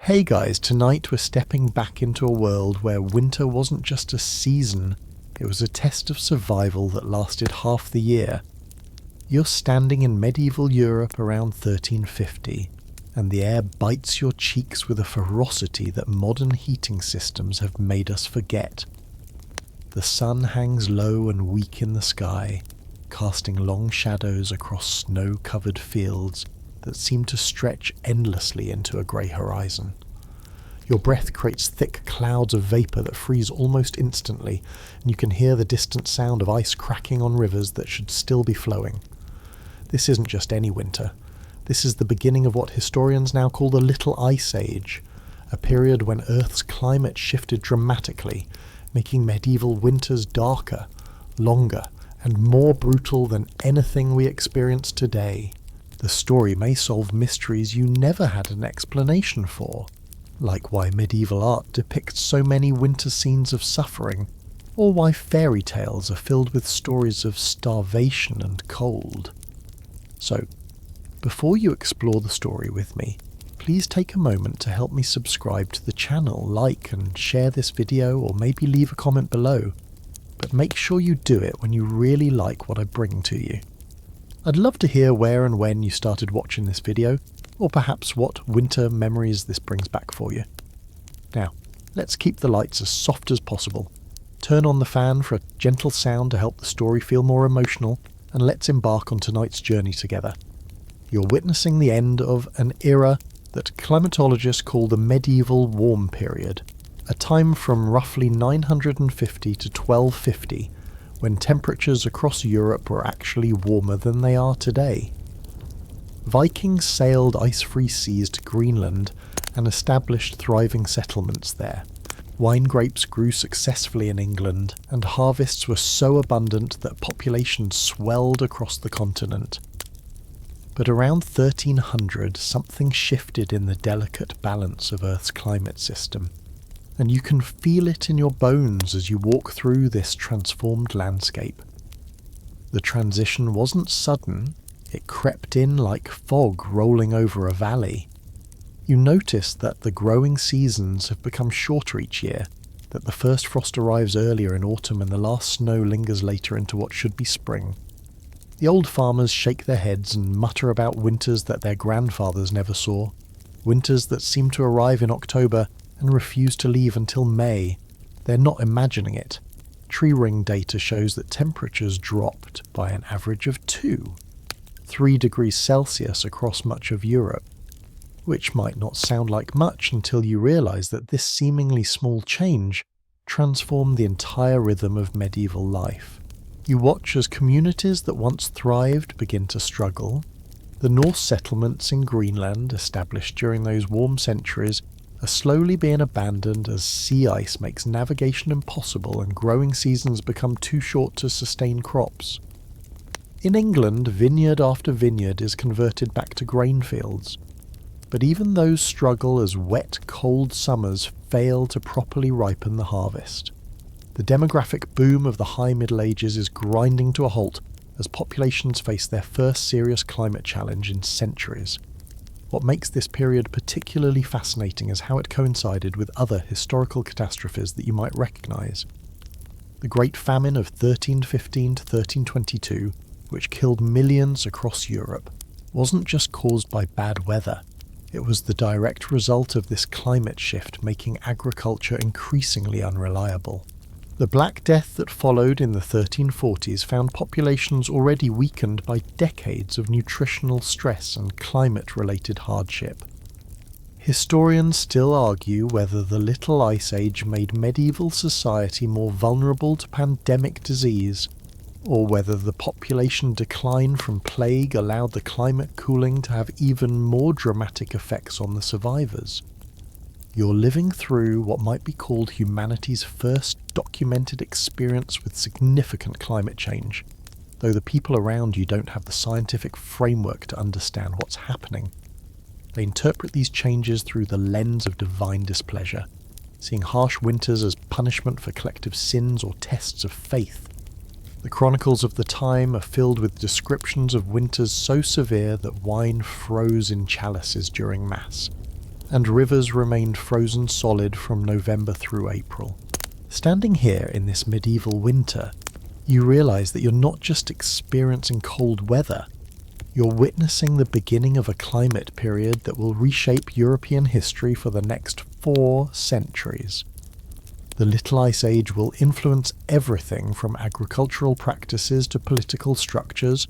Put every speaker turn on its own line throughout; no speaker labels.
Hey guys, tonight we're stepping back into a world where winter wasn't just a season, it was a test of survival that lasted half the year. You're standing in medieval Europe around 1350, and the air bites your cheeks with a ferocity that modern heating systems have made us forget. The sun hangs low and weak in the sky, casting long shadows across snow-covered fields that seem to stretch endlessly into a grey horizon. Your breath creates thick clouds of vapour that freeze almost instantly, and you can hear the distant sound of ice cracking on rivers that should still be flowing. This isn't just any winter. This is the beginning of what historians now call the Little Ice Age, a period when Earth's climate shifted dramatically, making medieval winters darker, longer, and more brutal than anything we experience today. The story may solve mysteries you never had an explanation for, like why medieval art depicts so many winter scenes of suffering, or why fairy tales are filled with stories of starvation and cold. So, before you explore the story with me, please take a moment to help me subscribe to the channel, like and share this video, or maybe leave a comment below. But make sure you do it when you really like what I bring to you. I'd love to hear where and when you started watching this video, or perhaps what winter memories this brings back for you. Now, let's keep the lights as soft as possible. Turn on the fan for a gentle sound to help the story feel more emotional, and let's embark on tonight's journey together. You're witnessing the end of an era that climatologists call the medieval warm period, a time from roughly 950 to 1250, when temperatures across Europe were actually warmer than they are today. Vikings sailed ice-free seas to Greenland and established thriving settlements there. Wine grapes grew successfully in England, and harvests were so abundant that populations swelled across the continent. But around 1300, something shifted in the delicate balance of Earth's climate system, and you can feel it in your bones as you walk through this transformed landscape. The transition wasn't sudden, it crept in like fog rolling over a valley. You notice that the growing seasons have become shorter each year, that the first frost arrives earlier in autumn and the last snow lingers later into what should be spring. The old farmers shake their heads and mutter about winters that their grandfathers never saw, winters that seem to arrive in October and refuse to leave until May. They're not imagining it. Tree ring data shows that temperatures dropped by an average of 3 degrees Celsius across much of Europe, which might not sound like much until you realise that this seemingly small change transformed the entire rhythm of medieval life. You watch as communities that once thrived begin to struggle. The Norse settlements in Greenland, established during those warm centuries, are slowly being abandoned as sea ice makes navigation impossible and growing seasons become too short to sustain crops. In England, vineyard after vineyard is converted back to grain fields, but even those struggle as wet, cold summers fail to properly ripen the harvest. The demographic boom of the High Middle Ages is grinding to a halt as populations face their first serious climate challenge in centuries. What makes this period particularly fascinating is how it coincided with other historical catastrophes that you might recognise. The Great Famine of 1315 to 1322, which killed millions across Europe, wasn't just caused by bad weather. It was the direct result of this climate shift making agriculture increasingly unreliable. The Black Death that followed in the 1340s found populations already weakened by decades of nutritional stress and climate-related hardship. Historians still argue whether the Little Ice Age made medieval society more vulnerable to pandemic disease, or whether the population decline from plague allowed the climate cooling to have even more dramatic effects on the survivors. You're living through what might be called humanity's first documented experience with significant climate change, though the people around you don't have the scientific framework to understand what's happening. They interpret these changes through the lens of divine displeasure, seeing harsh winters as punishment for collective sins or tests of faith. The chronicles of the time are filled with descriptions of winters so severe that wine froze in chalices during Mass, and rivers remained frozen solid from November through April. Standing here in this medieval winter, you realise that you're not just experiencing cold weather, you're witnessing the beginning of a climate period that will reshape European history for the next 4 centuries. The Little Ice Age will influence everything from agricultural practices to political structures,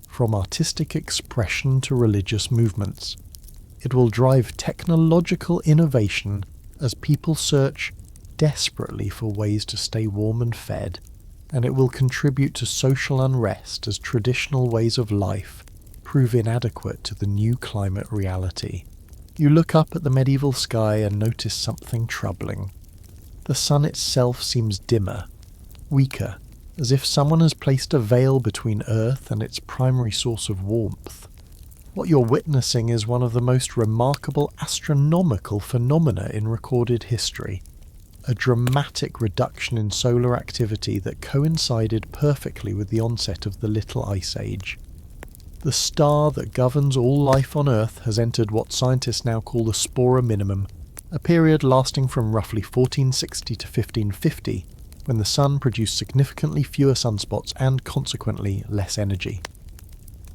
from artistic expression to religious movements. It will drive technological innovation as people search desperately for ways to stay warm and fed, and it will contribute to social unrest as traditional ways of life prove inadequate to the new climate reality. You look up at the medieval sky and notice something troubling. The sun itself seems dimmer, weaker, as if someone has placed a veil between Earth and its primary source of warmth. What you're witnessing is one of the most remarkable astronomical phenomena in recorded history, a dramatic reduction in solar activity that coincided perfectly with the onset of the Little Ice Age. The star that governs all life on Earth has entered what scientists now call the Spora Minimum, a period lasting from roughly 1460 to 1550, when the sun produced significantly fewer sunspots and consequently less energy.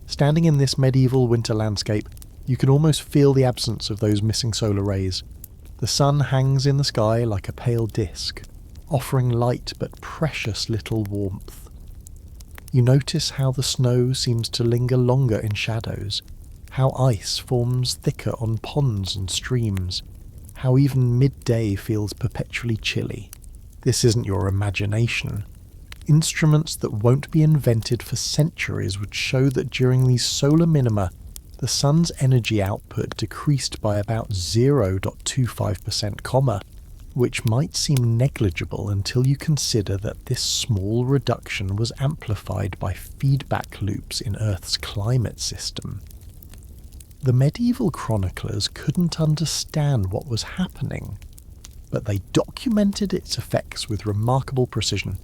Standing in this medieval winter landscape, you can almost feel the absence of those missing solar rays. The sun hangs in the sky like a pale disk, offering light but precious little warmth. You notice how the snow seems to linger longer in shadows, how ice forms thicker on ponds and streams, how even midday feels perpetually chilly. This isn't your imagination. Instruments that won't be invented for centuries would show that during these solar minima, the sun's energy output decreased by about 0.25%, which might seem negligible until you consider that this small reduction was amplified by feedback loops in Earth's climate system. The medieval chroniclers couldn't understand what was happening, but they documented its effects with remarkable precision.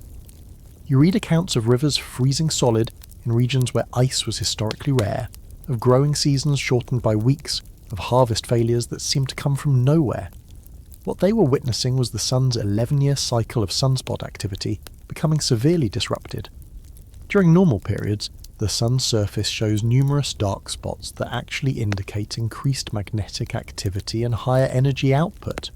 You read accounts of rivers freezing solid in regions where ice was historically rare, of growing seasons shortened by weeks, of harvest failures that seemed to come from nowhere. What they were witnessing was the sun's 11-year cycle of sunspot activity becoming severely disrupted. During normal periods, the sun's surface shows numerous dark spots that actually indicate increased magnetic activity and higher energy output.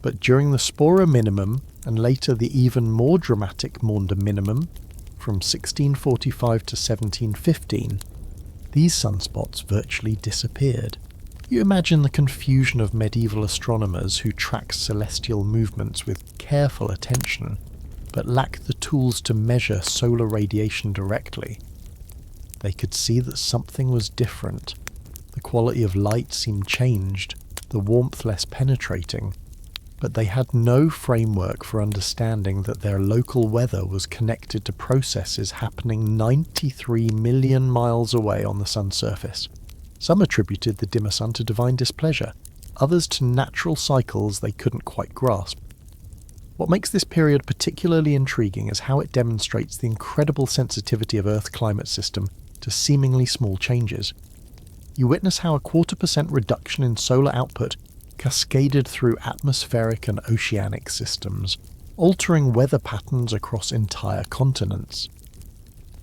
But during the Spora Minimum, and later the even more dramatic Maunder Minimum, from 1645 to 1715, these sunspots virtually disappeared. You imagine the confusion of medieval astronomers who track celestial movements with careful attention, but lack the tools to measure solar radiation directly. They could see that something was different. The quality of light seemed changed, the warmth less penetrating, but they had no framework for understanding that their local weather was connected to processes happening 93 million miles away on the sun's surface. Some attributed the dimmer sun to divine displeasure, others to natural cycles they couldn't quite grasp. What makes this period particularly intriguing is how it demonstrates the incredible sensitivity of Earth's climate system to seemingly small changes. You witness how a 0.25% reduction in solar output cascaded through atmospheric and oceanic systems, altering weather patterns across entire continents.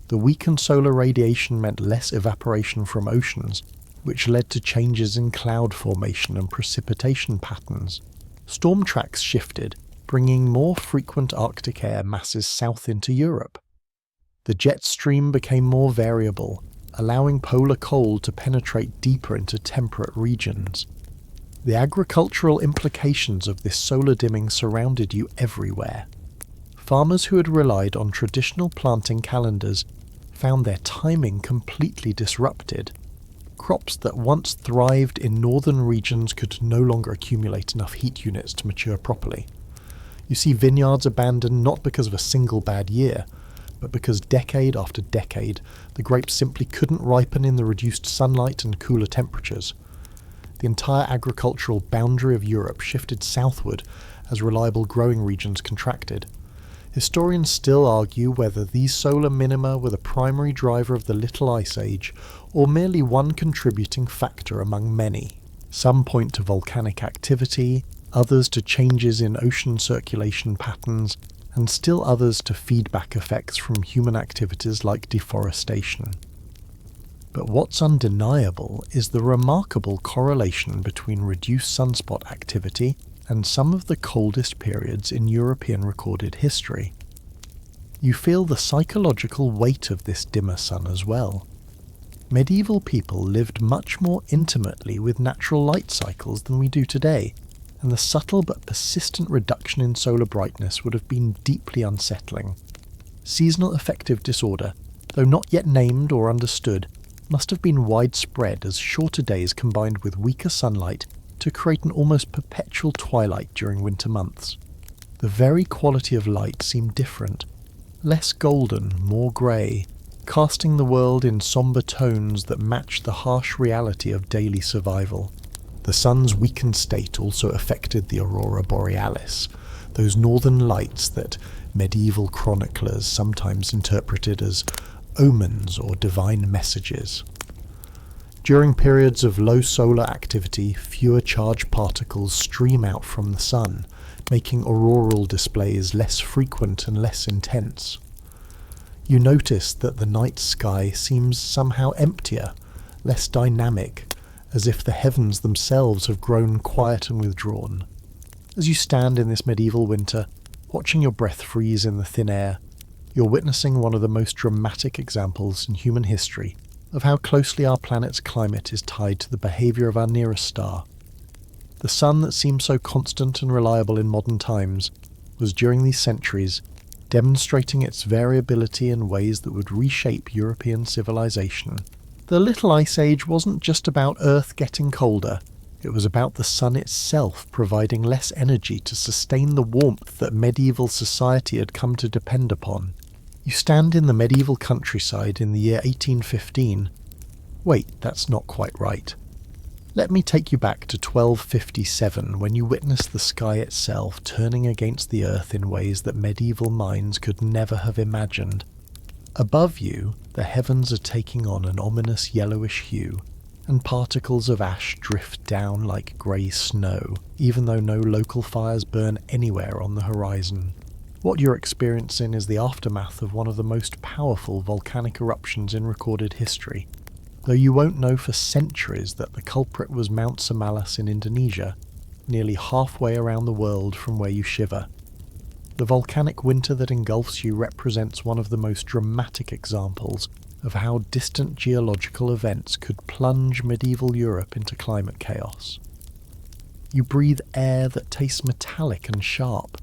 The weakened solar radiation meant less evaporation from oceans, which led to changes in cloud formation and precipitation patterns. Storm tracks shifted, bringing more frequent Arctic air masses south into Europe. The jet stream became more variable, allowing polar cold to penetrate deeper into temperate regions. The agricultural implications of this solar dimming surrounded you everywhere. Farmers who had relied on traditional planting calendars found their timing completely disrupted. Crops that once thrived in northern regions could no longer accumulate enough heat units to mature properly. You see vineyards abandoned not because of a single bad year, but because decade after decade, the grapes simply couldn't ripen in the reduced sunlight and cooler temperatures. The entire agricultural boundary of Europe shifted southward as reliable growing regions contracted. Historians still argue whether these solar minima were the primary driver of the Little Ice Age, or merely one contributing factor among many. Some point to volcanic activity, others to changes in ocean circulation patterns, and still others to feedback effects from human activities like deforestation. But what's undeniable is the remarkable correlation between reduced sunspot activity and some of the coldest periods in European recorded history. You feel the psychological weight of this dimmer sun as well. Medieval people lived much more intimately with natural light cycles than we do today, and the subtle but persistent reduction in solar brightness would have been deeply unsettling. Seasonal affective disorder, though not yet named or understood, must have been widespread as shorter days combined with weaker sunlight to create an almost perpetual twilight during winter months. The very quality of light seemed different, less golden, more grey, casting the world in sombre tones that matched the harsh reality of daily survival. The sun's weakened state also affected the aurora borealis, those northern lights that medieval chroniclers sometimes interpreted as omens or divine messages. During periods of low solar activity, fewer charged particles stream out from the sun, making auroral displays less frequent and less intense. You notice that the night sky seems somehow emptier, less dynamic, as if the heavens themselves have grown quiet and withdrawn. As you stand in this medieval winter, watching your breath freeze in the thin air, you're witnessing one of the most dramatic examples in human history of how closely our planet's climate is tied to the behaviour of our nearest star. The sun that seems so constant and reliable in modern times was during these centuries demonstrating its variability in ways that would reshape European civilization. The Little Ice Age wasn't just about Earth getting colder, it was about the sun itself providing less energy to sustain the warmth that medieval society had come to depend upon. You stand in the medieval countryside in the year 1815. Wait, that's not quite right. Let me take you back to 1257, when you witness the sky itself turning against the earth in ways that medieval minds could never have imagined. Above you, the heavens are taking on an ominous yellowish hue, and particles of ash drift down like grey snow, even though no local fires burn anywhere on the horizon. What you're experiencing is the aftermath of one of the most powerful volcanic eruptions in recorded history, though you won't know for centuries that the culprit was Mount Semalas in Indonesia, nearly halfway around the world from where you shiver. The volcanic winter that engulfs you represents one of the most dramatic examples of how distant geological events could plunge medieval Europe into climate chaos. You breathe air that tastes metallic and sharp,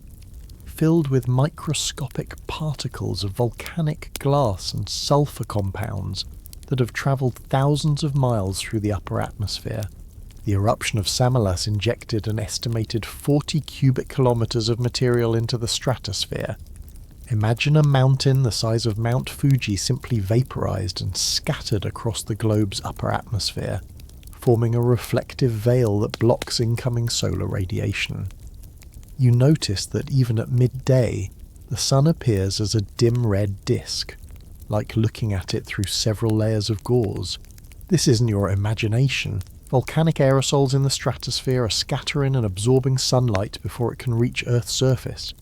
filled with microscopic particles of volcanic glass and sulfur compounds that have travelled thousands of miles through the upper atmosphere. The eruption of Samalas injected an estimated 40 cubic kilometres of material into the stratosphere. Imagine a mountain the size of Mount Fuji simply vaporised and scattered across the globe's upper atmosphere, forming a reflective veil that blocks incoming solar radiation. You notice that even at midday, the sun appears as a dim red disk, like looking at it through several layers of gauze. This isn't your imagination. Volcanic aerosols in the stratosphere are scattering and absorbing sunlight before it can reach Earth's surface.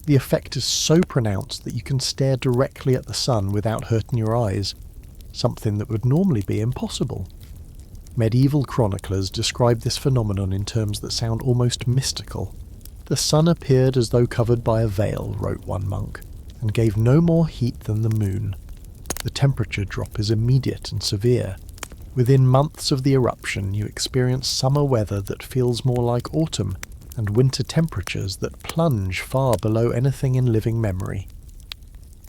The effect is so pronounced that you can stare directly at the sun without hurting your eyes, something that would normally be impossible. Medieval chroniclers describe this phenomenon in terms that sound almost mystical. The sun appeared as though covered by a veil, wrote one monk, and gave no more heat than the moon. The temperature drop is immediate and severe. Within months of the eruption, you experience summer weather that feels more like autumn, and winter temperatures that plunge far below anything in living memory.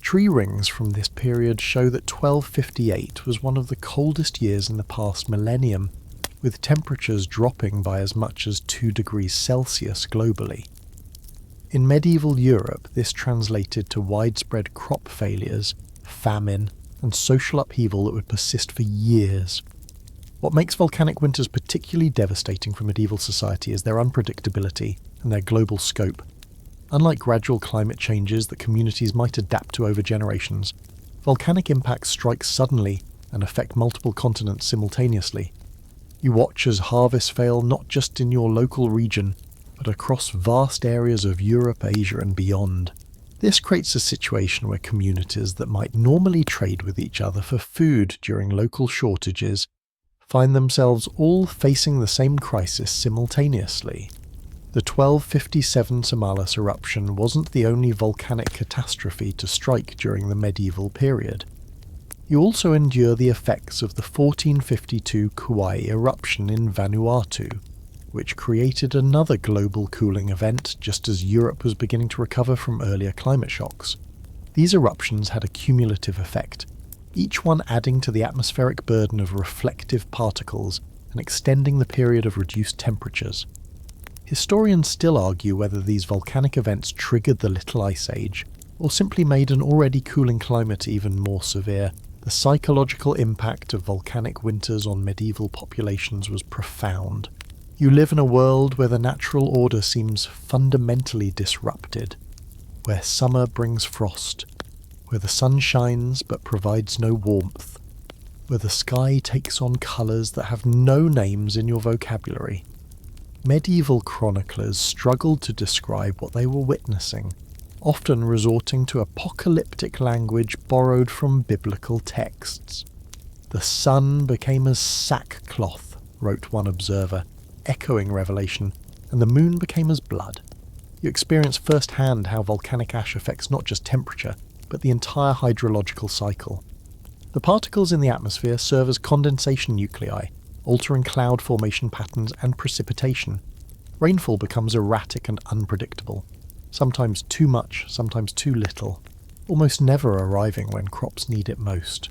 Tree rings from this period show that 1258 was one of the coldest years in the past millennium, with temperatures dropping by as much as 2 degrees Celsius globally. In medieval Europe, this translated to widespread crop failures, famine, and social upheaval that would persist for years. What makes volcanic winters particularly devastating for medieval society is their unpredictability and their global scope. Unlike gradual climate changes that communities might adapt to over generations, volcanic impacts strike suddenly and affect multiple continents simultaneously. You watch as harvests fail not just in your local region, but across vast areas of Europe, Asia and beyond. This creates a situation where communities that might normally trade with each other for food during local shortages find themselves all facing the same crisis simultaneously. The 1257 Somalis eruption wasn't the only volcanic catastrophe to strike during the medieval period. You also endure the effects of the 1452 Kauai eruption in Vanuatu, which created another global cooling event just as Europe was beginning to recover from earlier climate shocks. These eruptions had a cumulative effect, each one adding to the atmospheric burden of reflective particles and extending the period of reduced temperatures. Historians still argue whether these volcanic events triggered the Little Ice Age, or simply made an already cooling climate even more severe. The psychological impact of volcanic winters on medieval populations was profound. You live in a world where the natural order seems fundamentally disrupted, where summer brings frost, where the sun shines but provides no warmth, where the sky takes on colours that have no names in your vocabulary. Medieval chroniclers struggled to describe what they were witnessing, often resorting to apocalyptic language borrowed from biblical texts. "The sun became as sackcloth," wrote one observer, echoing Revelation, "and the moon became as blood." You experience firsthand how volcanic ash affects not just temperature, but the entire hydrological cycle. The particles in the atmosphere serve as condensation nuclei, altering cloud formation patterns and precipitation. Rainfall becomes erratic and unpredictable, sometimes too much, sometimes too little, almost never arriving when crops need it most.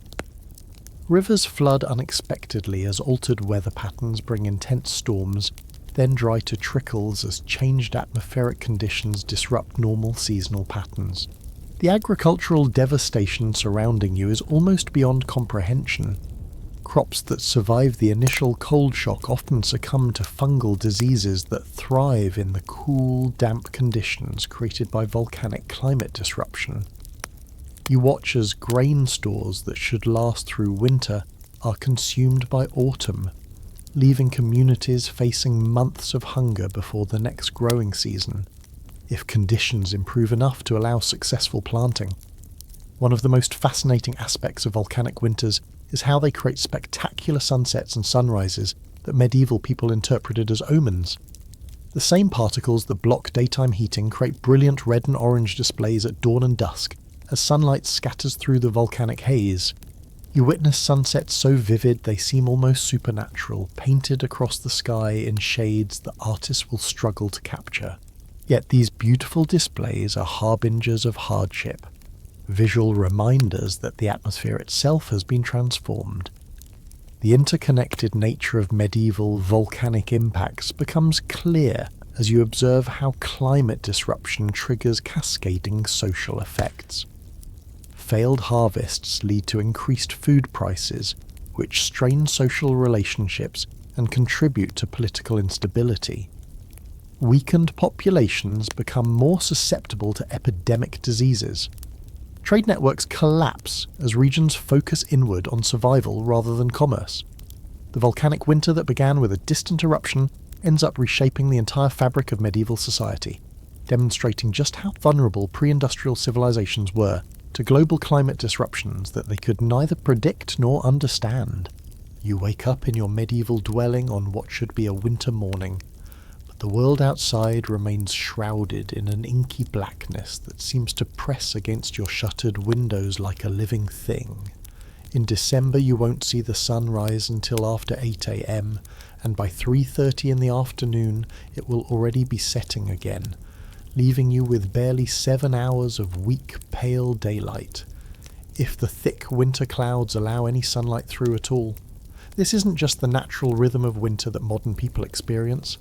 Rivers flood unexpectedly as altered weather patterns bring intense storms, then dry to trickles as changed atmospheric conditions disrupt normal seasonal patterns. The agricultural devastation surrounding you is almost beyond comprehension. Crops that survive the initial cold shock often succumb to fungal diseases that thrive in the cool, damp conditions created by volcanic climate disruption. You watch as grain stores that should last through winter are consumed by autumn, leaving communities facing months of hunger before the next growing season, if conditions improve enough to allow successful planting. One of the most fascinating aspects of volcanic winters is how they create spectacular sunsets and sunrises that medieval people interpreted as omens. The same particles that block daytime heating create brilliant red and orange displays at dawn and dusk, as sunlight scatters through the volcanic haze. You witness sunsets so vivid they seem almost supernatural, painted across the sky in shades that artists will struggle to capture. Yet these beautiful displays are harbingers of hardship, visual reminders that the atmosphere itself has been transformed. The interconnected nature of medieval volcanic impacts becomes clear as you observe how climate disruption triggers cascading social effects. Failed harvests lead to increased food prices, which strain social relationships and contribute to political instability. Weakened populations become more susceptible to epidemic diseases. Trade networks collapse as regions focus inward on survival rather than commerce. The volcanic winter that began with a distant eruption ends up reshaping the entire fabric of medieval society, demonstrating just how vulnerable pre-industrial civilizations were to global climate disruptions that they could neither predict nor understand. You wake up in your medieval dwelling on what should be a winter morning, but the world outside remains shrouded in an inky blackness that seems to press against your shuttered windows like a living thing. In December you won't see the sun rise until after 8 a.m, and by 3:30 in the afternoon it will already be setting again, leaving you with barely 7 hours of weak, pale daylight, if the thick winter clouds allow any sunlight through at all. This isn't just the natural rhythm of winter that modern people experience.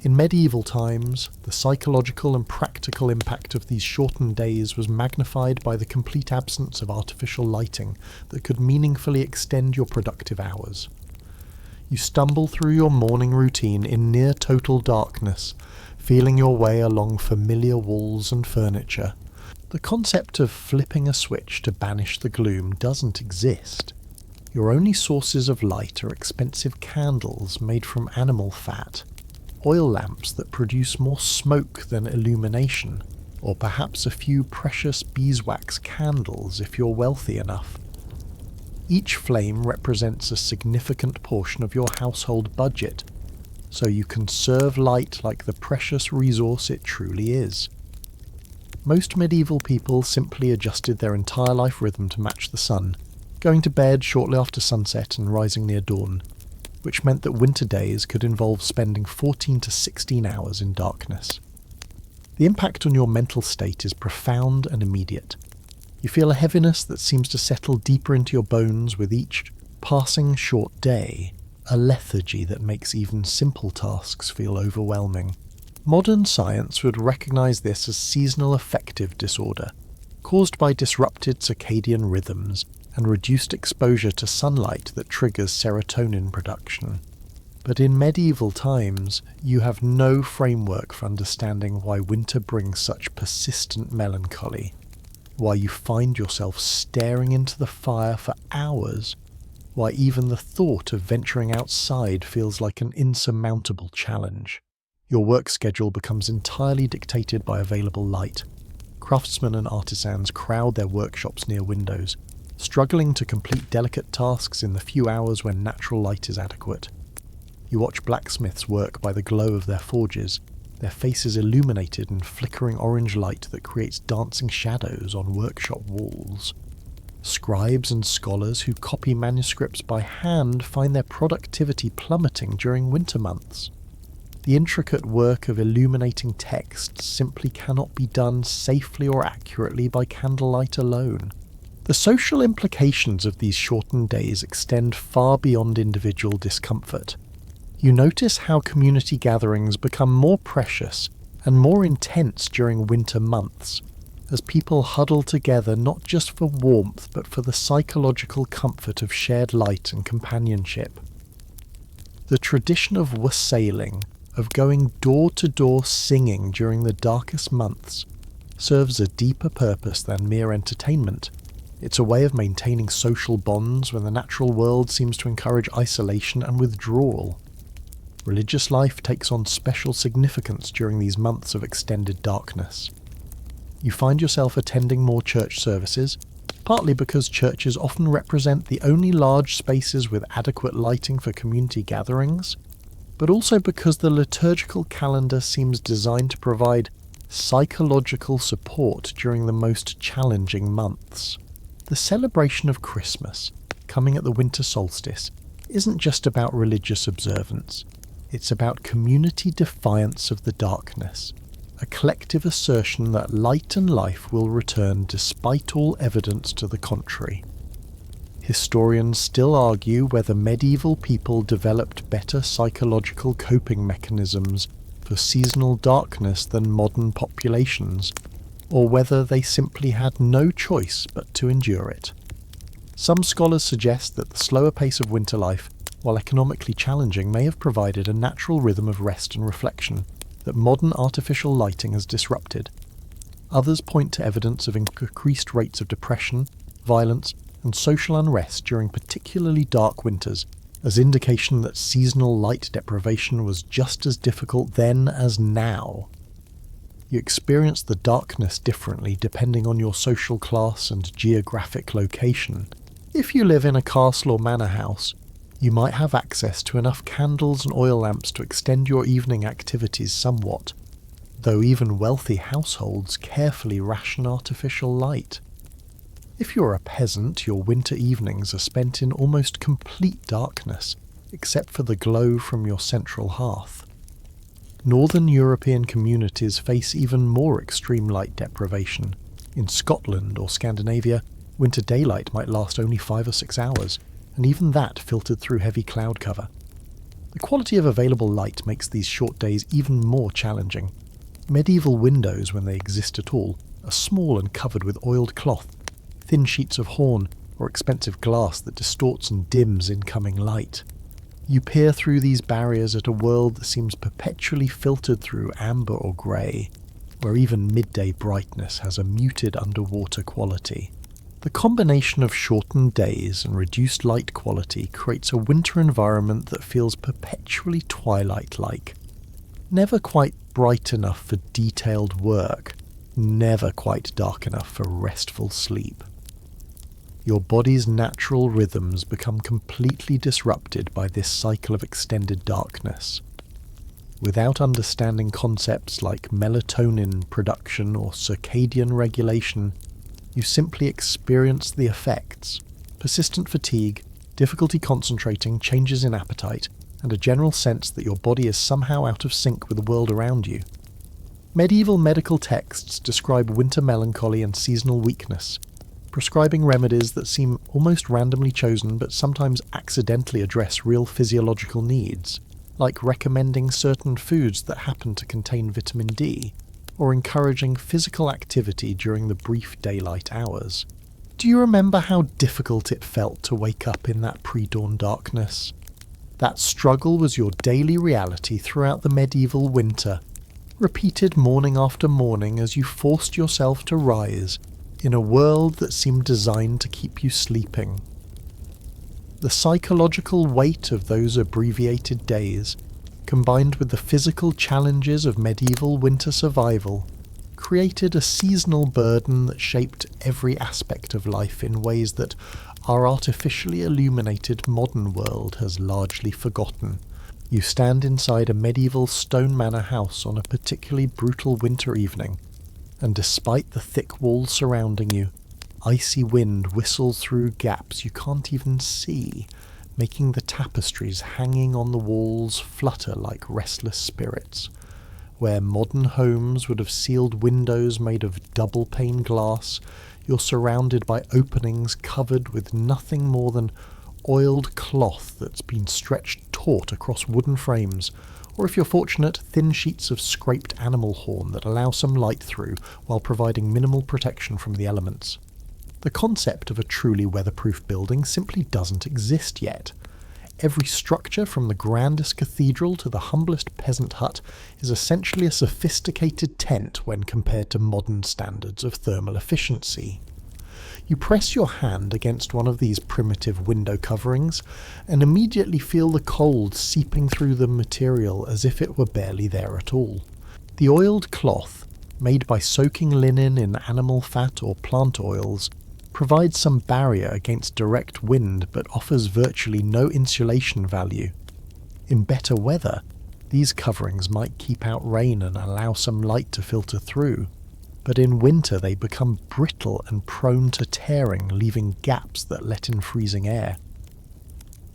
In medieval times, the psychological and practical impact of these shortened days was magnified by the complete absence of artificial lighting that could meaningfully extend your productive hours. You stumble through your morning routine in near total darkness, feeling your way along familiar walls and furniture. The concept of flipping a switch to banish the gloom doesn't exist. Your only sources of light are expensive candles made from animal fat, oil lamps that produce more smoke than illumination, or perhaps a few precious beeswax candles if you're wealthy enough. Each flame represents a significant portion of your household budget, so you conserve light like the precious resource it truly is. Most medieval people simply adjusted their entire life rhythm to match the sun, going to bed shortly after sunset and rising near dawn, which meant that winter days could involve spending 14 to 16 hours in darkness. The impact on your mental state is profound and immediate. You feel a heaviness that seems to settle deeper into your bones with each passing short day, a lethargy that makes even simple tasks feel overwhelming. Modern science would recognize this as seasonal affective disorder, caused by disrupted circadian rhythms and reduced exposure to sunlight that triggers serotonin production. But in medieval times, you have no framework for understanding why winter brings such persistent melancholy, why you find yourself staring into the fire for hours, why even the thought of venturing outside feels like an insurmountable challenge. Your work schedule becomes entirely dictated by available light. Craftsmen and artisans crowd their workshops near windows, struggling to complete delicate tasks in the few hours when natural light is adequate. You watch blacksmiths work by the glow of their forges, their faces illuminated in flickering orange light that creates dancing shadows on workshop walls. Scribes and scholars who copy manuscripts by hand find their productivity plummeting during winter months. The intricate work of illuminating text simply cannot be done safely or accurately by candlelight alone. The social implications of these shortened days extend far beyond individual discomfort. You notice how community gatherings become more precious and more intense during winter months, as people huddle together not just for warmth but for the psychological comfort of shared light and companionship. The tradition of wassailing, of going door to door singing during the darkest months, serves a deeper purpose than mere entertainment. It's a way of maintaining social bonds when the natural world seems to encourage isolation and withdrawal. Religious life takes on special significance during these months of extended darkness. You find yourself attending more church services, partly because churches often represent the only large spaces with adequate lighting for community gatherings, but also because the liturgical calendar seems designed to provide psychological support during the most challenging months. The celebration of Christmas, coming at the winter solstice, isn't just about religious observance. It's about community defiance of the darkness, a collective assertion that light and life will return despite all evidence to the contrary. Historians still argue whether medieval people developed better psychological coping mechanisms for seasonal darkness than modern populations, or whether they simply had no choice but to endure it. Some scholars suggest that the slower pace of winter life, while economically challenging, may have provided a natural rhythm of rest and reflection that modern artificial lighting has disrupted. Others point to evidence of increased rates of depression, violence, and social unrest during particularly dark winters, as indication that seasonal light deprivation was just as difficult then as now. You experience the darkness differently depending on your social class and geographic location. If you live in a castle or manor house, you might have access to enough candles and oil lamps to extend your evening activities somewhat, though even wealthy households carefully ration artificial light. If you're a peasant, your winter evenings are spent in almost complete darkness, except for the glow from your central hearth. Northern European communities face even more extreme light deprivation. In Scotland or Scandinavia, winter daylight might last only 5 or 6 hours, and even that filtered through heavy cloud cover. The quality of available light makes these short days even more challenging. Medieval windows, when they exist at all, are small and covered with oiled cloth, thin sheets of horn, or expensive glass that distorts and dims incoming light. You peer through these barriers at a world that seems perpetually filtered through amber or grey, where even midday brightness has a muted underwater quality. The combination of shortened days and reduced light quality creates a winter environment that feels perpetually twilight-like. Never quite bright enough for detailed work, never quite dark enough for restful sleep. Your body's natural rhythms become completely disrupted by this cycle of extended darkness. Without understanding concepts like melatonin production or circadian regulation, you simply experience the effects: persistent fatigue, difficulty concentrating, changes in appetite, and a general sense that your body is somehow out of sync with the world around you. Medieval medical texts describe winter melancholy and seasonal weakness, prescribing remedies that seem almost randomly chosen but sometimes accidentally address real physiological needs, like recommending certain foods that happen to contain vitamin D, or encouraging physical activity during the brief daylight hours. Do you remember how difficult it felt to wake up in that pre-dawn darkness? That struggle was your daily reality throughout the medieval winter, repeated morning after morning as you forced yourself to rise in a world that seemed designed to keep you sleeping. The psychological weight of those abbreviated days, combined with the physical challenges of medieval winter survival, created a seasonal burden that shaped every aspect of life in ways that our artificially illuminated modern world has largely forgotten. You stand inside a medieval stone manor house on a particularly brutal winter evening, and despite the thick walls surrounding you, icy wind whistles through gaps you can't even see, making the tapestries hanging on the walls flutter like restless spirits. Where modern homes would have sealed windows made of double-pane glass, you're surrounded by openings covered with nothing more than oiled cloth that's been stretched taut across wooden frames, or if you're fortunate, thin sheets of scraped animal horn that allow some light through while providing minimal protection from the elements. The concept of a truly weatherproof building simply doesn't exist yet. Every structure, from the grandest cathedral to the humblest peasant hut, is essentially a sophisticated tent when compared to modern standards of thermal efficiency. You press your hand against one of these primitive window coverings and immediately feel the cold seeping through the material as if it were barely there at all. The oiled cloth, made by soaking linen in animal fat or plant oils, provides some barrier against direct wind but offers virtually no insulation value. In better weather, these coverings might keep out rain and allow some light to filter through, but in winter they become brittle and prone to tearing, leaving gaps that let in freezing air.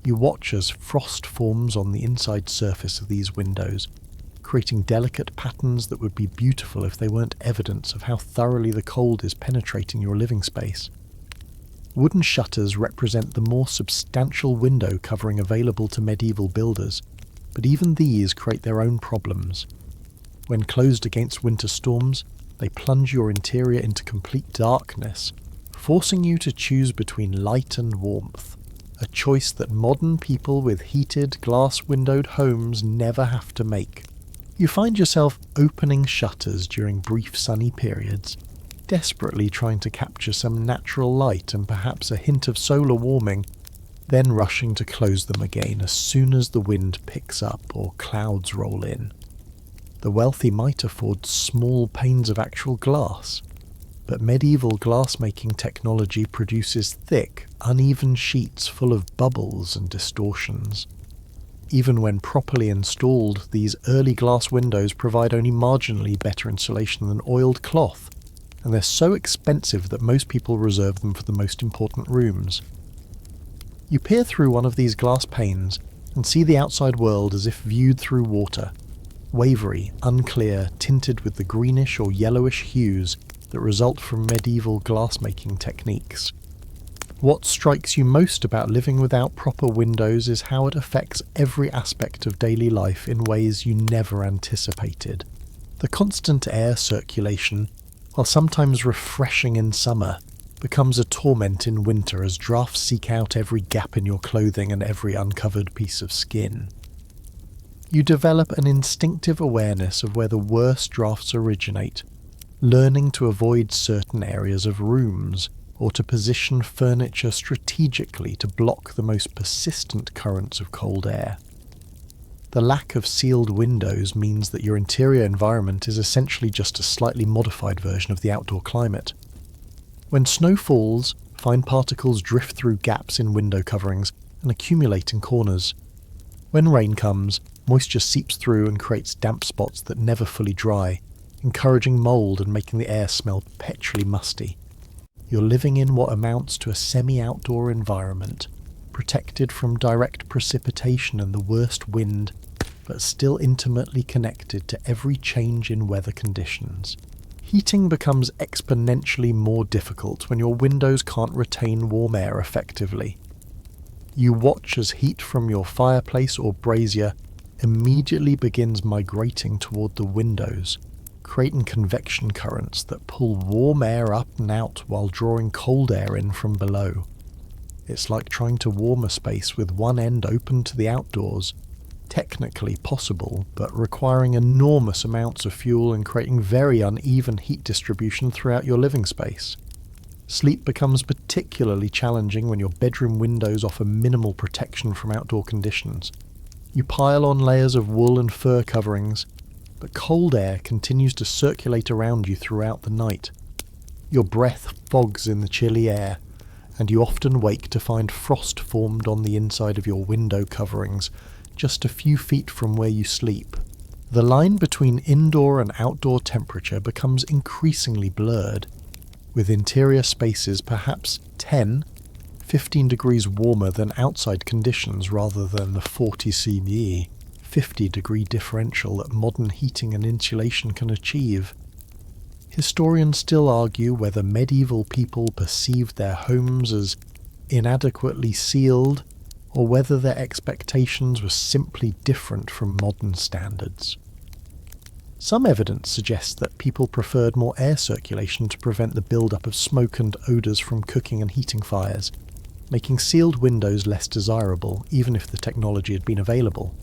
You watch as frost forms on the inside surface of these windows, creating delicate patterns that would be beautiful if they weren't evidence of how thoroughly the cold is penetrating your living space. Wooden shutters represent the more substantial window covering available to medieval builders, but even these create their own problems. When closed against winter storms, they plunge your interior into complete darkness, forcing you to choose between light and warmth, a choice that modern people with heated, glass-windowed homes never have to make. You find yourself opening shutters during brief sunny periods, desperately trying to capture some natural light and perhaps a hint of solar warming, then rushing to close them again as soon as the wind picks up or clouds roll in. The wealthy might afford small panes of actual glass, but medieval glass-making technology produces thick, uneven sheets full of bubbles and distortions. Even when properly installed, these early glass windows provide only marginally better insulation than oiled cloth, and they're so expensive that most people reserve them for the most important rooms. You peer through one of these glass panes and see the outside world as if viewed through water, wavery, unclear, tinted with the greenish or yellowish hues that result from medieval glass-making techniques. What strikes you most about living without proper windows is how it affects every aspect of daily life in ways you never anticipated. The constant air circulation, while sometimes refreshing in summer, becomes a torment in winter as drafts seek out every gap in your clothing and every uncovered piece of skin. You develop an instinctive awareness of where the worst drafts originate, learning to avoid certain areas of rooms, or to position furniture strategically to block the most persistent currents of cold air. The lack of sealed windows means that your interior environment is essentially just a slightly modified version of the outdoor climate. When snow falls, fine particles drift through gaps in window coverings and accumulate in corners. When rain comes, moisture seeps through and creates damp spots that never fully dry, encouraging mould and making the air smell perpetually musty. You're living in what amounts to a semi-outdoor environment, protected from direct precipitation and the worst wind, but still intimately connected to every change in weather conditions. Heating becomes exponentially more difficult when your windows can't retain warm air effectively. You watch as heat from your fireplace or brazier immediately begins migrating toward the windows, creating convection currents that pull warm air up and out while drawing cold air in from below. It's like trying to warm a space with one end open to the outdoors, technically possible, but requiring enormous amounts of fuel and creating very uneven heat distribution throughout your living space. Sleep becomes particularly challenging when your bedroom windows offer minimal protection from outdoor conditions. You pile on layers of wool and fur coverings, but cold air continues to circulate around you throughout the night. Your breath fogs in the chilly air, and you often wake to find frost formed on the inside of your window coverings, just a few feet from where you sleep. The line between indoor and outdoor temperature becomes increasingly blurred, with interior spaces perhaps 10-15 degrees warmer than outside conditions rather than the 40 CBE, 50-degree differential that modern heating and insulation can achieve. Historians still argue whether medieval people perceived their homes as inadequately sealed or whether their expectations were simply different from modern standards. Some evidence suggests that people preferred more air circulation to prevent the build-up of smoke and odours from cooking and heating fires, making sealed windows less desirable even if the technology had been available.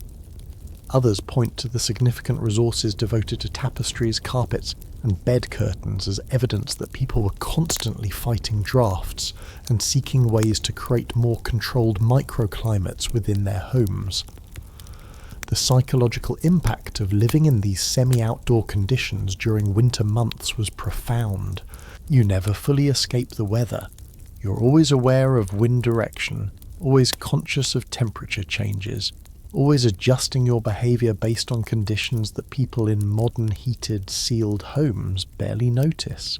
Others point to the significant resources devoted to tapestries, carpets, and bed curtains as evidence that people were constantly fighting drafts and seeking ways to create more controlled microclimates within their homes. The psychological impact of living in these semi-outdoor conditions during winter months was profound. You never fully escape the weather. You're always aware of wind direction, always conscious of temperature changes, always adjusting your behaviour based on conditions that people in modern heated, sealed homes barely notice.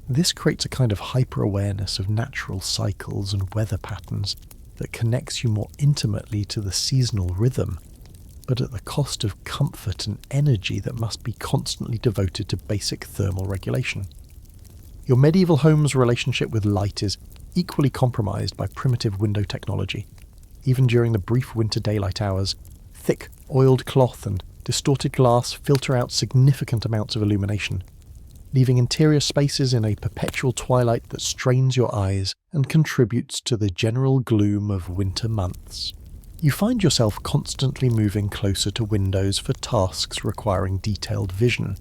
This creates a kind of hyper-awareness of natural cycles and weather patterns that connects you more intimately to the seasonal rhythm, but at the cost of comfort and energy that must be constantly devoted to basic thermal regulation. Your medieval home's relationship with light is equally compromised by primitive window technology. Even during the brief winter daylight hours, thick, oiled cloth and distorted glass filter out significant amounts of illumination, leaving interior spaces in a perpetual twilight that strains your eyes and contributes to the general gloom of winter months. You find yourself constantly moving closer to windows for tasks requiring detailed vision,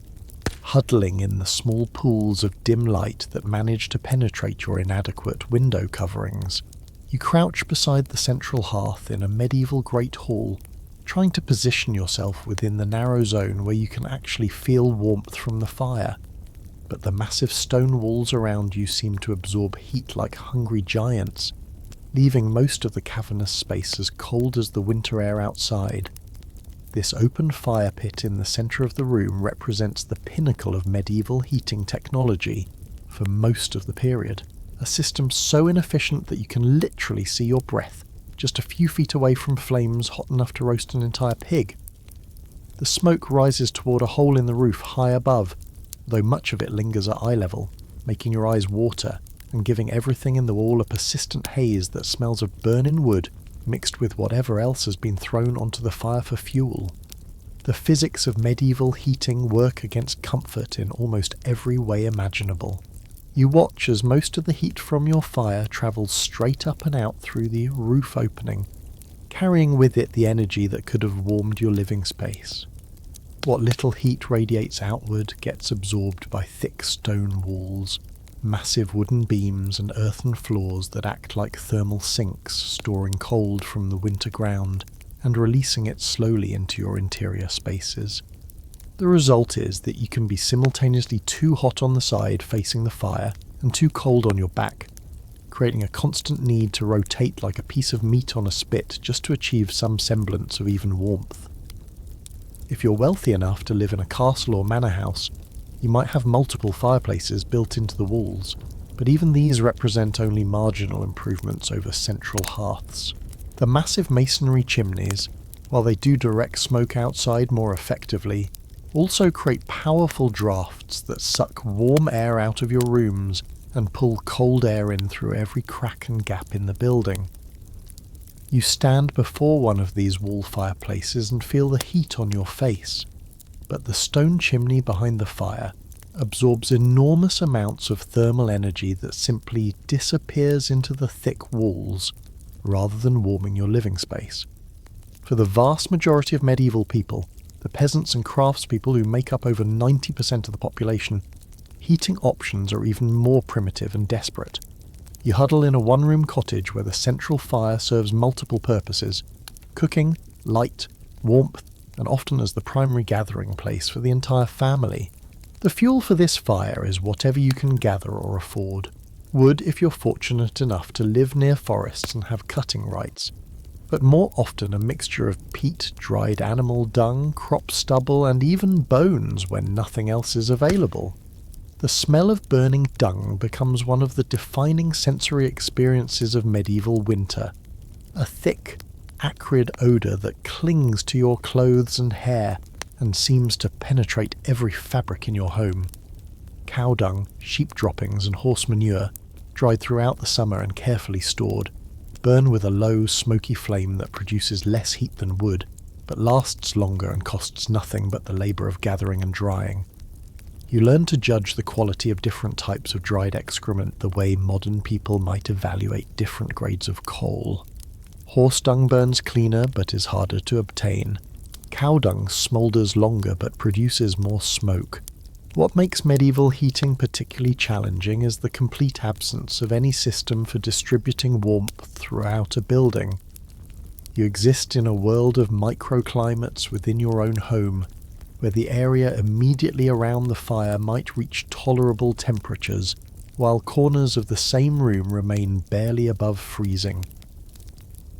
huddling in the small pools of dim light that manage to penetrate your inadequate window coverings. You crouch beside the central hearth in a medieval great hall, trying to position yourself within the narrow zone where you can actually feel warmth from the fire, but the massive stone walls around you seem to absorb heat like hungry giants, leaving most of the cavernous space as cold as the winter air outside. This open fire pit in the centre of the room represents the pinnacle of medieval heating technology for most of the period, a system so inefficient that you can literally see your breath just a few feet away from flames hot enough to roast an entire pig. The smoke rises toward a hole in the roof high above, though much of it lingers at eye level, making your eyes water and giving everything in the wall a persistent haze that smells of burning wood mixed with whatever else has been thrown onto the fire for fuel. The physics of medieval heating work against comfort in almost every way imaginable. You watch as most of the heat from your fire travels straight up and out through the roof opening, carrying with it the energy that could have warmed your living space. What little heat radiates outward gets absorbed by thick stone walls, massive wooden beams and earthen floors that act like thermal sinks, storing cold from the winter ground and releasing it slowly into your interior spaces. The result is that you can be simultaneously too hot on the side facing the fire and too cold on your back, creating a constant need to rotate like a piece of meat on a spit just to achieve some semblance of even warmth. If you're wealthy enough to live in a castle or manor house, you might have multiple fireplaces built into the walls, but even these represent only marginal improvements over central hearths. The massive masonry chimneys, while they do direct smoke outside more effectively, also create powerful drafts that suck warm air out of your rooms and pull cold air in through every crack and gap in the building. You stand before one of these wall fireplaces and feel the heat on your face, but the stone chimney behind the fire absorbs enormous amounts of thermal energy that simply disappears into the thick walls rather than warming your living space. For the vast majority of medieval people, the peasants and craftspeople who make up over 90% of the population, heating options are even more primitive and desperate. You huddle in a one-room cottage where the central fire serves multiple purposes: cooking, light, warmth, and often as the primary gathering place for the entire family. The fuel for this fire is whatever you can gather or afford. Wood if you're fortunate enough to live near forests and have cutting rights, but more often a mixture of peat, dried animal dung, crop stubble, and even bones when nothing else is available. The smell of burning dung becomes one of the defining sensory experiences of medieval winter, a thick, acrid odour that clings to your clothes and hair and seems to penetrate every fabric in your home. Cow dung, sheep droppings and horse manure, dried throughout the summer and carefully stored, burn with a low, smoky flame that produces less heat than wood, but lasts longer and costs nothing but the labour of gathering and drying. You learn to judge the quality of different types of dried excrement the way modern people might evaluate different grades of coal. Horse dung burns cleaner but is harder to obtain. Cow dung smoulders longer but produces more smoke. What makes medieval heating particularly challenging is the complete absence of any system for distributing warmth throughout a building. You exist in a world of microclimates within your own home, where the area immediately around the fire might reach tolerable temperatures, while corners of the same room remain barely above freezing.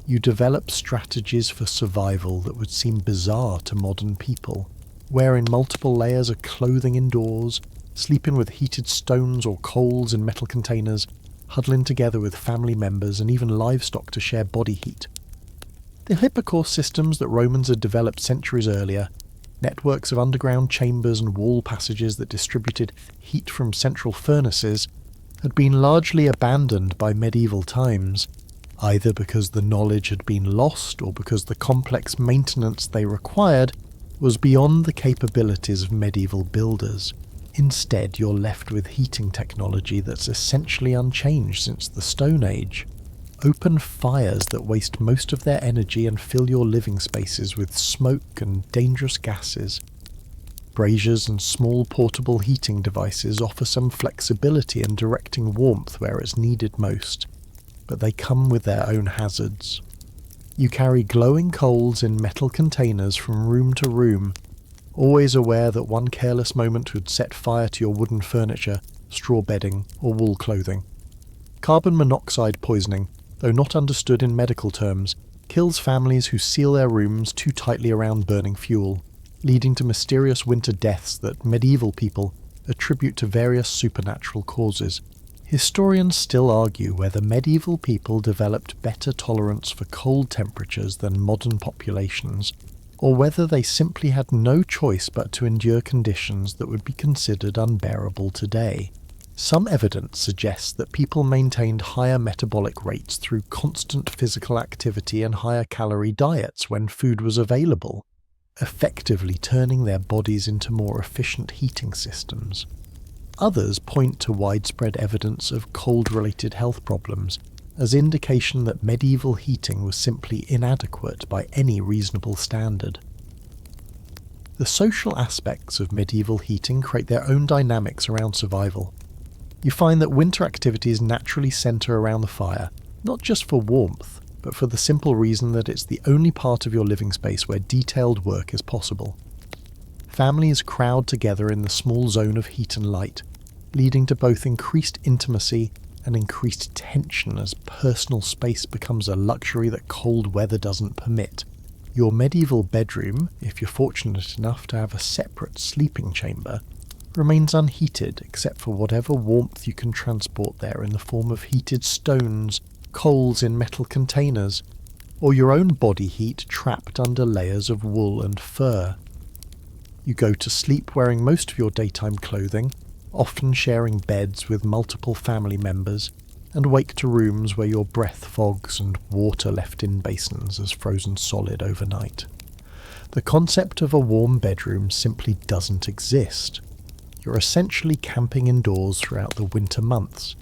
You develop strategies for survival that would seem bizarre to modern people, wearing multiple layers of clothing indoors, sleeping with heated stones or coals in metal containers, huddling together with family members and even livestock to share body heat. The hypocaust systems that Romans had developed centuries earlier, networks of underground chambers and wall passages that distributed heat from central furnaces, had been largely abandoned by medieval times, either because the knowledge had been lost or because the complex maintenance they required was beyond the capabilities of medieval builders. Instead, you're left with heating technology that's essentially unchanged since the Stone Age. Open fires that waste most of their energy and fill your living spaces with smoke and dangerous gases. Braziers and small portable heating devices offer some flexibility in directing warmth where it's needed most, but they come with their own hazards. You carry glowing coals in metal containers from room to room, always aware that one careless moment would set fire to your wooden furniture, straw bedding, or wool clothing. Carbon monoxide poisoning, though not understood in medical terms, kills families who seal their rooms too tightly around burning fuel, leading to mysterious winter deaths that medieval people attribute to various supernatural causes. Historians still argue whether medieval people developed better tolerance for cold temperatures than modern populations, or whether they simply had no choice but to endure conditions that would be considered unbearable today. Some evidence suggests that people maintained higher metabolic rates through constant physical activity and higher calorie diets when food was available, effectively turning their bodies into more efficient heating systems. Others point to widespread evidence of cold-related health problems as indication that medieval heating was simply inadequate by any reasonable standard. The social aspects of medieval heating create their own dynamics around survival. You find that winter activities naturally centre around the fire, not just for warmth, but for the simple reason that it's the only part of your living space where detailed work is possible. Families crowd together in the small zone of heat and light, leading to both increased intimacy and increased tension as personal space becomes a luxury that cold weather doesn't permit. Your medieval bedroom, if you're fortunate enough to have a separate sleeping chamber, remains unheated except for whatever warmth you can transport there in the form of heated stones, coals in metal containers, or your own body heat trapped under layers of wool and fur. You go to sleep wearing most of your daytime clothing, often sharing beds with multiple family members, and wake to rooms where your breath fogs and water left in basins has frozen solid overnight. The concept of a warm bedroom simply doesn't exist. You're essentially camping indoors throughout the winter months,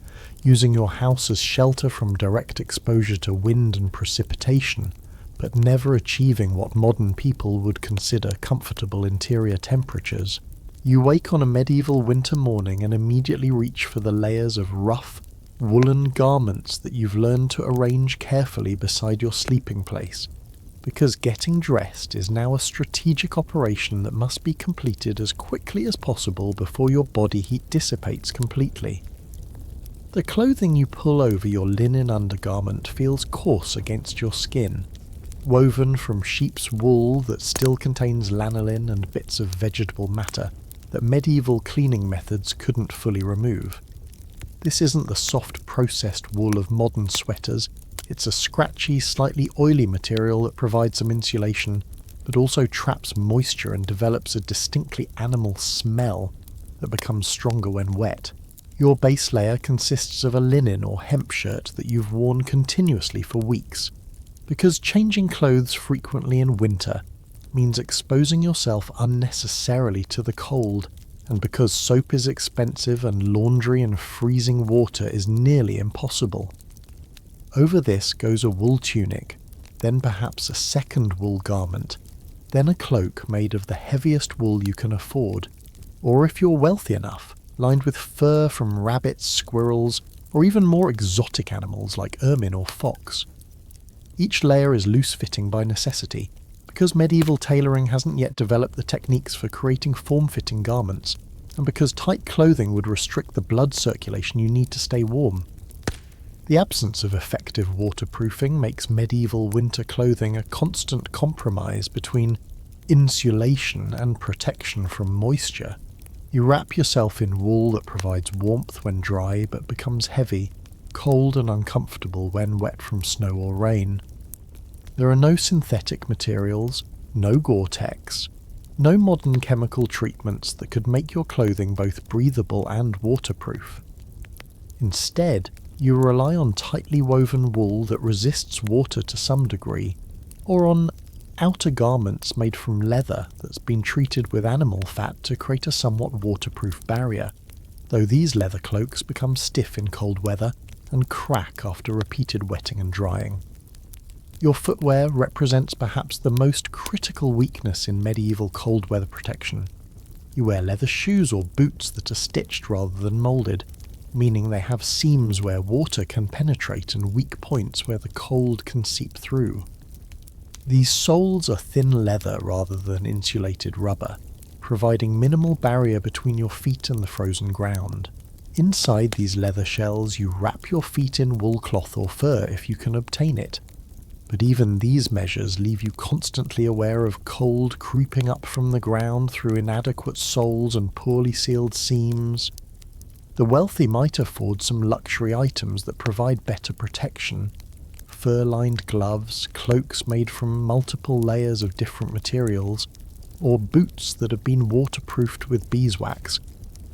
using your house as shelter from direct exposure to wind and precipitation, but never achieving what modern people would consider comfortable interior temperatures. You wake on a medieval winter morning and immediately reach for the layers of rough, woolen garments that you've learned to arrange carefully beside your sleeping place, because getting dressed is now a strategic operation that must be completed as quickly as possible before your body heat dissipates completely. The clothing you pull over your linen undergarment feels coarse against your skin, woven from sheep's wool that still contains lanolin and bits of vegetable matter that medieval cleaning methods couldn't fully remove. This isn't the soft processed wool of modern sweaters. It's a scratchy, slightly oily material that provides some insulation, but also traps moisture and develops a distinctly animal smell that becomes stronger when wet. Your base layer consists of a linen or hemp shirt that you've worn continuously for weeks, because changing clothes frequently in winter means exposing yourself unnecessarily to the cold, and because soap is expensive and laundry in freezing water is nearly impossible. Over this goes a wool tunic, then perhaps a second wool garment, then a cloak made of the heaviest wool you can afford, or if you're wealthy enough, lined with fur from rabbits, squirrels, or even more exotic animals like ermine or fox. Each layer is loose-fitting by necessity, because medieval tailoring hasn't yet developed the techniques for creating form-fitting garments, and because tight clothing would restrict the blood circulation you need to stay warm. The absence of effective waterproofing makes medieval winter clothing a constant compromise between insulation and protection from moisture. You wrap yourself in wool that provides warmth when dry but becomes heavy, cold and uncomfortable when wet from snow or rain. There are no synthetic materials, no Gore-Tex, no modern chemical treatments that could make your clothing both breathable and waterproof. Instead, you rely on tightly woven wool that resists water to some degree, or on outer garments made from leather that's been treated with animal fat to create a somewhat waterproof barrier, though these leather cloaks become stiff in cold weather and crack after repeated wetting and drying. Your footwear represents perhaps the most critical weakness in medieval cold weather protection. You wear leather shoes or boots that are stitched rather than moulded, meaning they have seams where water can penetrate and weak points where the cold can seep through. These soles are thin leather rather than insulated rubber, providing minimal barrier between your feet and the frozen ground. Inside these leather shells you wrap your feet in wool cloth or fur if you can obtain it, but even these measures leave you constantly aware of cold creeping up from the ground through inadequate soles and poorly sealed seams. The wealthy might afford some luxury items that provide better protection. Fur-lined gloves, cloaks made from multiple layers of different materials, or boots that have been waterproofed with beeswax,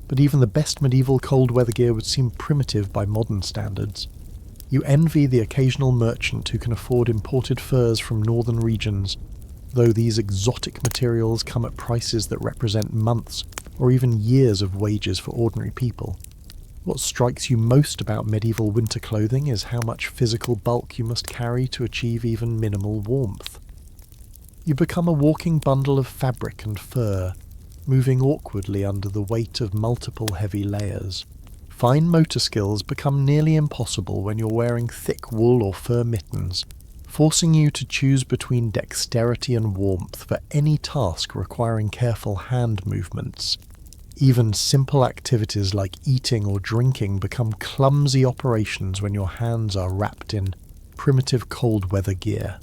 but even the best medieval cold weather gear would seem primitive by modern standards. You envy the occasional merchant who can afford imported furs from northern regions, though these exotic materials come at prices that represent months or even years of wages for ordinary people. What strikes you most about medieval winter clothing is how much physical bulk you must carry to achieve even minimal warmth. You become a walking bundle of fabric and fur, moving awkwardly under the weight of multiple heavy layers. Fine motor skills become nearly impossible when you're wearing thick wool or fur mittens, forcing you to choose between dexterity and warmth for any task requiring careful hand movements. Even simple activities like eating or drinking become clumsy operations when your hands are wrapped in primitive cold weather gear.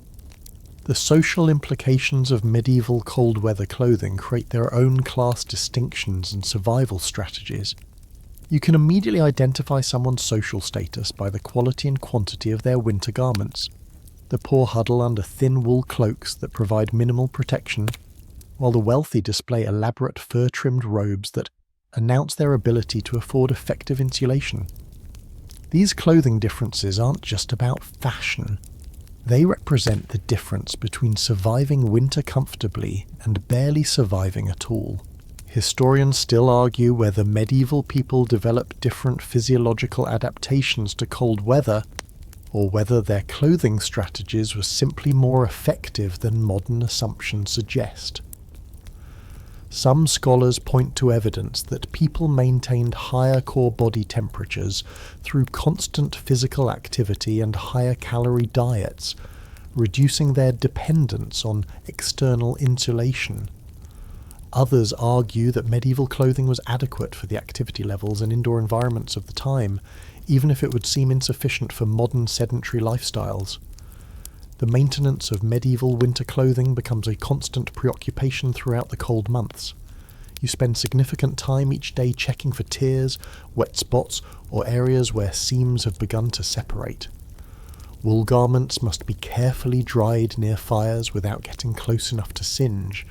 The social implications of medieval cold weather clothing create their own class distinctions and survival strategies. You can immediately identify someone's social status by the quality and quantity of their winter garments. The poor huddle under thin wool cloaks that provide minimal protection, while the wealthy display elaborate fur-trimmed robes that announce their ability to afford effective insulation. These clothing differences aren't just about fashion. They represent the difference between surviving winter comfortably and barely surviving at all. Historians still argue whether medieval people developed different physiological adaptations to cold weather, or whether their clothing strategies were simply more effective than modern assumptions suggest. Some scholars point to evidence that people maintained higher core body temperatures through constant physical activity and higher calorie diets, reducing their dependence on external insulation. Others argue that medieval clothing was adequate for the activity levels and indoor environments of the time, even if it would seem insufficient for modern sedentary lifestyles. The maintenance of medieval winter clothing becomes a constant preoccupation throughout the cold months. You spend significant time each day checking for tears, wet spots, or areas where seams have begun to separate. Wool garments must be carefully dried near fires without getting close enough to singe,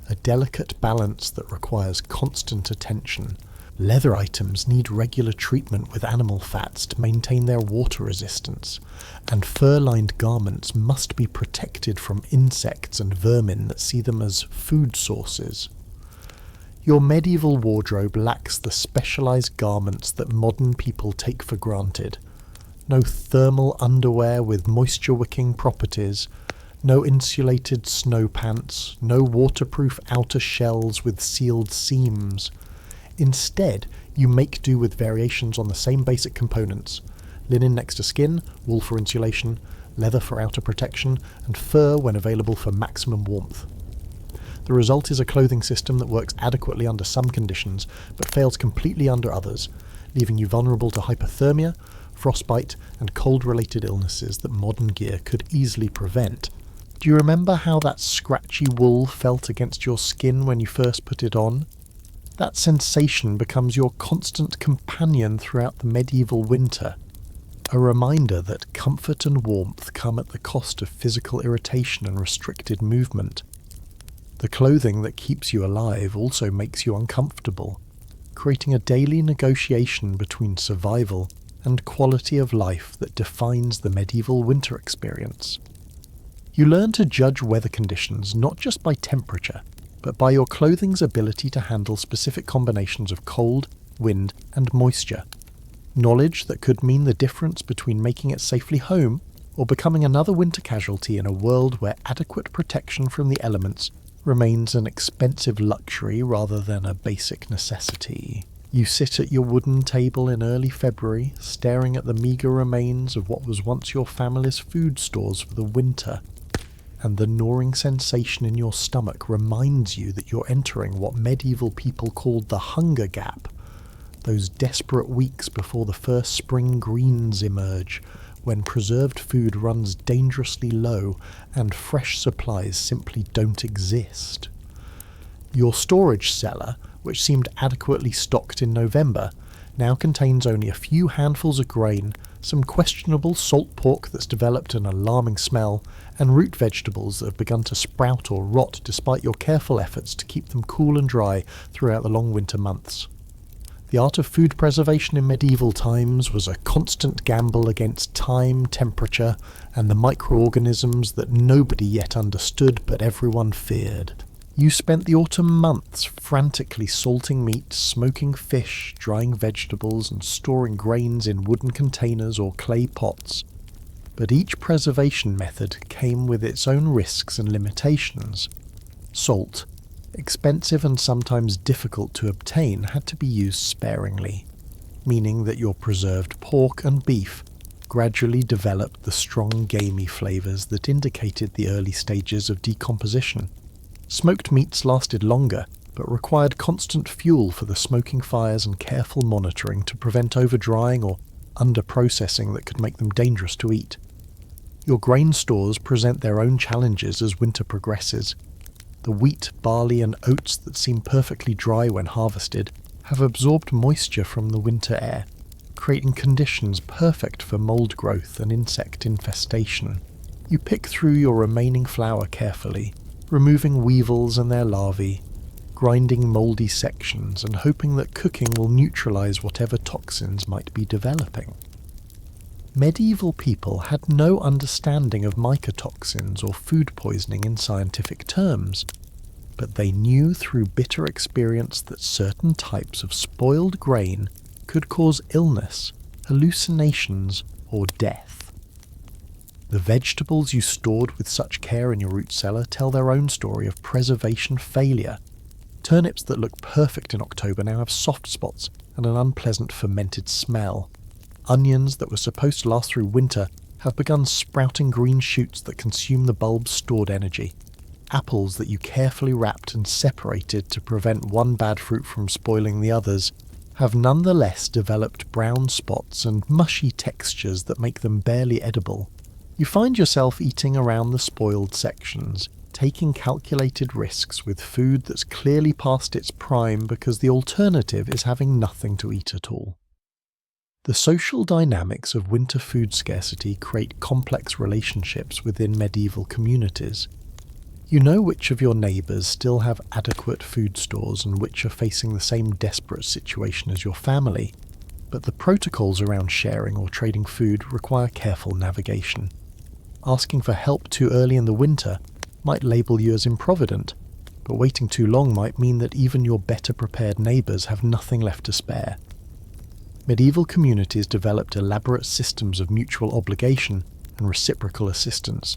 a delicate balance that requires constant attention. Leather items need regular treatment with animal fats to maintain their water resistance, and fur-lined garments must be protected from insects and vermin that see them as food sources. Your medieval wardrobe lacks the specialized garments that modern people take for granted. No thermal underwear with moisture-wicking properties, no insulated snow pants, no waterproof outer shells with sealed seams. Instead, you make do with variations on the same basic components: linen next to skin, wool for insulation, leather for outer protection, and fur when available for maximum warmth. The result is a clothing system that works adequately under some conditions, but fails completely under others, leaving you vulnerable to hypothermia, frostbite, and cold-related illnesses that modern gear could easily prevent. Do you remember how that scratchy wool felt against your skin when you first put it on? That sensation becomes your constant companion throughout the medieval winter, a reminder that comfort and warmth come at the cost of physical irritation and restricted movement. The clothing that keeps you alive also makes you uncomfortable, creating a daily negotiation between survival and quality of life that defines the medieval winter experience. You learn to judge weather conditions not just by temperature, but by your clothing's ability to handle specific combinations of cold, wind, and moisture. Knowledge that could mean the difference between making it safely home or becoming another winter casualty in a world where adequate protection from the elements remains an expensive luxury rather than a basic necessity. You sit at your wooden table in early February, staring at the meagre remains of what was once your family's food stores for the winter, and the gnawing sensation in your stomach reminds you that you're entering what medieval people called the Hunger Gap, those desperate weeks before the first spring greens emerge, when preserved food runs dangerously low and fresh supplies simply don't exist. Your storage cellar, which seemed adequately stocked in November, now contains only a few handfuls of grain, some questionable salt pork that's developed an alarming smell, and root vegetables that have begun to sprout or rot despite your careful efforts to keep them cool and dry throughout the long winter months. The art of food preservation in medieval times was a constant gamble against time, temperature, and the microorganisms that nobody yet understood but everyone feared. You spent the autumn months frantically salting meat, smoking fish, drying vegetables, and storing grains in wooden containers or clay pots. But each preservation method came with its own risks and limitations. Salt, expensive and sometimes difficult to obtain, had to be used sparingly. meaning that your preserved pork and beef gradually developed the strong gamey flavours that indicated the early stages of decomposition. Smoked meats lasted longer, but required constant fuel for the smoking fires and careful monitoring to prevent over-drying or under-processing that could make them dangerous to eat. Your grain stores present their own challenges as winter progresses. The wheat, barley and oats that seem perfectly dry when harvested have absorbed moisture from the winter air, creating conditions perfect for mould growth and insect infestation. You pick through your remaining flour carefully, removing weevils and their larvae, grinding mouldy sections and hoping that cooking will neutralize whatever toxins might be developing. Medieval people had no understanding of mycotoxins or food poisoning in scientific terms, but they knew through bitter experience that certain types of spoiled grain could cause illness, hallucinations, or death. The vegetables you stored with such care in your root cellar tell their own story of preservation failure. Turnips that look perfect in October now have soft spots and an unpleasant fermented smell. Onions that were supposed to last through winter have begun sprouting green shoots that consume the bulb's stored energy. Apples that you carefully wrapped and separated to prevent one bad fruit from spoiling the others have nonetheless developed brown spots and mushy textures that make them barely edible. You find yourself eating around the spoiled sections, taking calculated risks with food that's clearly past its prime because the alternative is having nothing to eat at all. The social dynamics of winter food scarcity create complex relationships within medieval communities. You know which of your neighbours still have adequate food stores and which are facing the same desperate situation as your family, but the protocols around sharing or trading food require careful navigation. Asking for help too early in the winter might label you as improvident, but waiting too long might mean that even your better prepared neighbours have nothing left to spare. Medieval communities developed elaborate systems of mutual obligation and reciprocal assistance,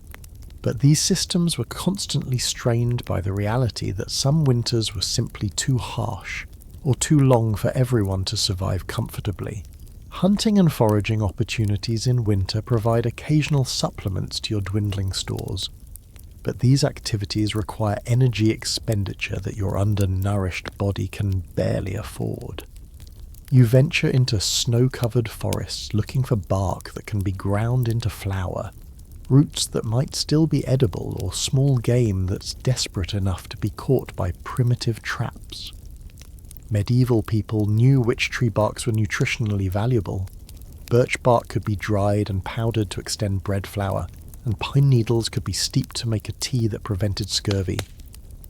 but these systems were constantly strained by the reality that some winters were simply too harsh or too long for everyone to survive comfortably. Hunting and foraging opportunities in winter provide occasional supplements to your dwindling stores, but these activities require energy expenditure that your undernourished body can barely afford. You venture into snow-covered forests looking for bark that can be ground into flour, roots that might still be edible, or small game that's desperate enough to be caught by primitive traps. Medieval people knew which tree barks were nutritionally valuable. Birch bark could be dried and powdered to extend bread flour, and pine needles could be steeped to make a tea that prevented scurvy.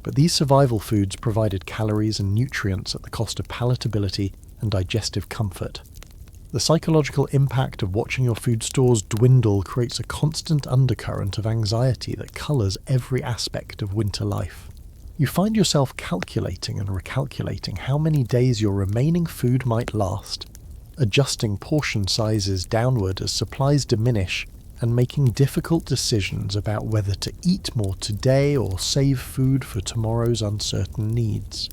But these survival foods provided calories and nutrients at the cost of palatability and digestive comfort. The psychological impact of watching your food stores dwindle creates a constant undercurrent of anxiety that colours every aspect of winter life. You find yourself calculating and recalculating how many days your remaining food might last, adjusting portion sizes downward as supplies diminish, and making difficult decisions about whether to eat more today or save food for tomorrow's uncertain needs.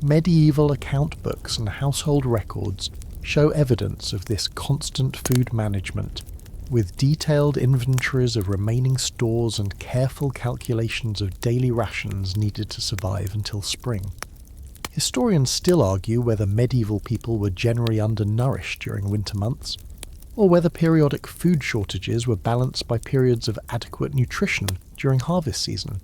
Medieval account books and household records show evidence of this constant food management, with detailed inventories of remaining stores and careful calculations of daily rations needed to survive until spring. Historians still argue whether medieval people were generally undernourished during winter months, or whether periodic food shortages were balanced by periods of adequate nutrition during harvest season.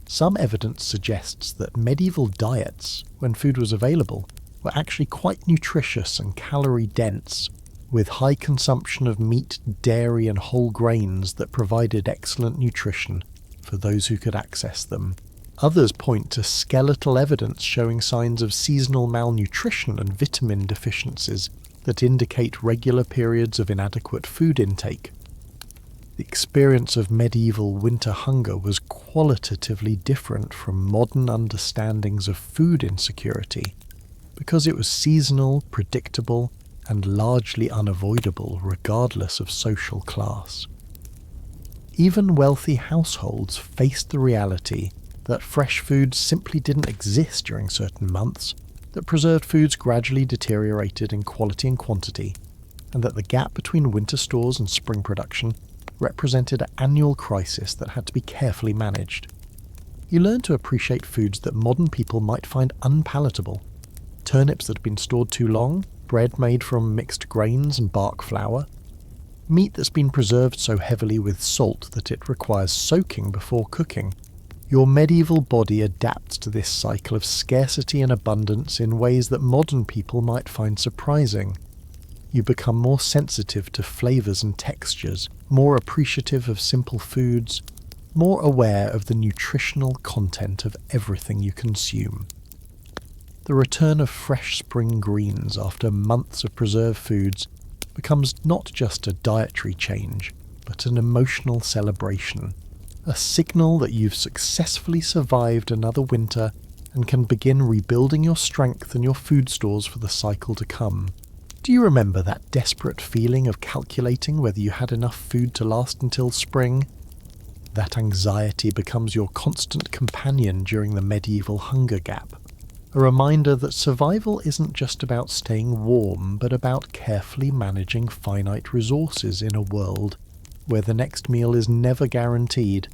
Some evidence suggests that medieval diets, when food was available, were actually quite nutritious and calorie-dense, with high consumption of meat, dairy and whole grains that provided excellent nutrition for those who could access them. Others point to skeletal evidence showing signs of seasonal malnutrition and vitamin deficiencies that indicate regular periods of inadequate food intake. The experience of medieval winter hunger was qualitatively different from modern understandings of food insecurity, because it was seasonal, predictable, and largely unavoidable regardless of social class. Even wealthy households faced the reality that fresh food simply didn't exist during certain months, that preserved foods gradually deteriorated in quality and quantity, and that the gap between winter stores and spring production represented an annual crisis that had to be carefully managed. You learn to appreciate foods that modern people might find unpalatable. Turnips that have been stored too long, bread made from mixed grains and bark flour, meat that's been preserved so heavily with salt that it requires soaking before cooking. Your medieval body adapts to this cycle of scarcity and abundance in ways that modern people might find surprising. You become more sensitive to flavours and textures, more appreciative of simple foods, more aware of the nutritional content of everything you consume. The return of fresh spring greens after months of preserved foods becomes not just a dietary change, but an emotional celebration, a signal that you've successfully survived another winter and can begin rebuilding your strength and your food stores for the cycle to come. Do you remember that desperate feeling of calculating whether you had enough food to last until spring? That anxiety becomes your constant companion during the medieval hunger gap, a reminder that survival isn't just about staying warm, but about carefully managing finite resources in a world where the next meal is never guaranteed,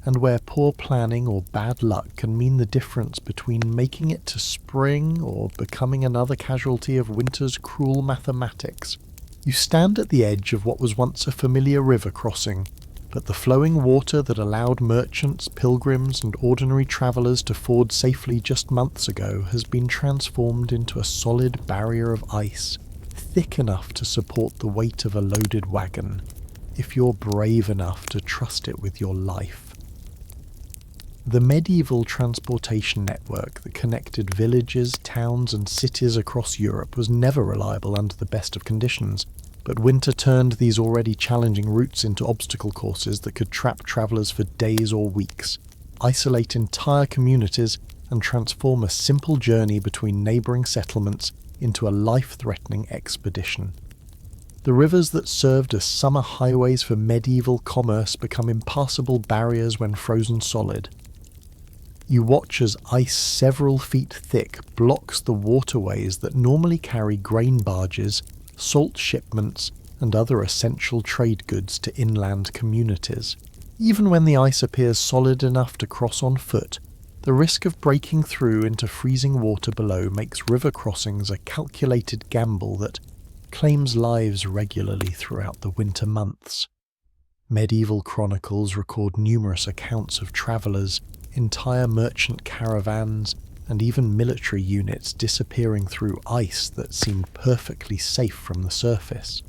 and where poor planning or bad luck can mean the difference between making it to spring or becoming another casualty of winter's cruel mathematics. You stand at the edge of what was once a familiar river crossing, but the flowing water that allowed merchants, pilgrims, and ordinary travellers to ford safely just months ago has been transformed into a solid barrier of ice, thick enough to support the weight of a loaded wagon, if you're brave enough to trust it with your life. The medieval transportation network that connected villages, towns, and cities across Europe was never reliable under the best of conditions, but winter turned these already challenging routes into obstacle courses that could trap travellers for days or weeks, isolate entire communities, and transform a simple journey between neighbouring settlements into a life-threatening expedition. The rivers that served as summer highways for medieval commerce become impassable barriers when frozen solid. You watch as ice several feet thick blocks the waterways that normally carry grain barges, salt shipments, and other essential trade goods to inland communities. Even when the ice appears solid enough to cross on foot, the risk of breaking through into freezing water below makes river crossings a calculated gamble that claims lives regularly throughout the winter months. Medieval chronicles record numerous accounts of travellers, entire merchant caravans, and even military units disappearing through ice that seemed perfectly safe from the surface.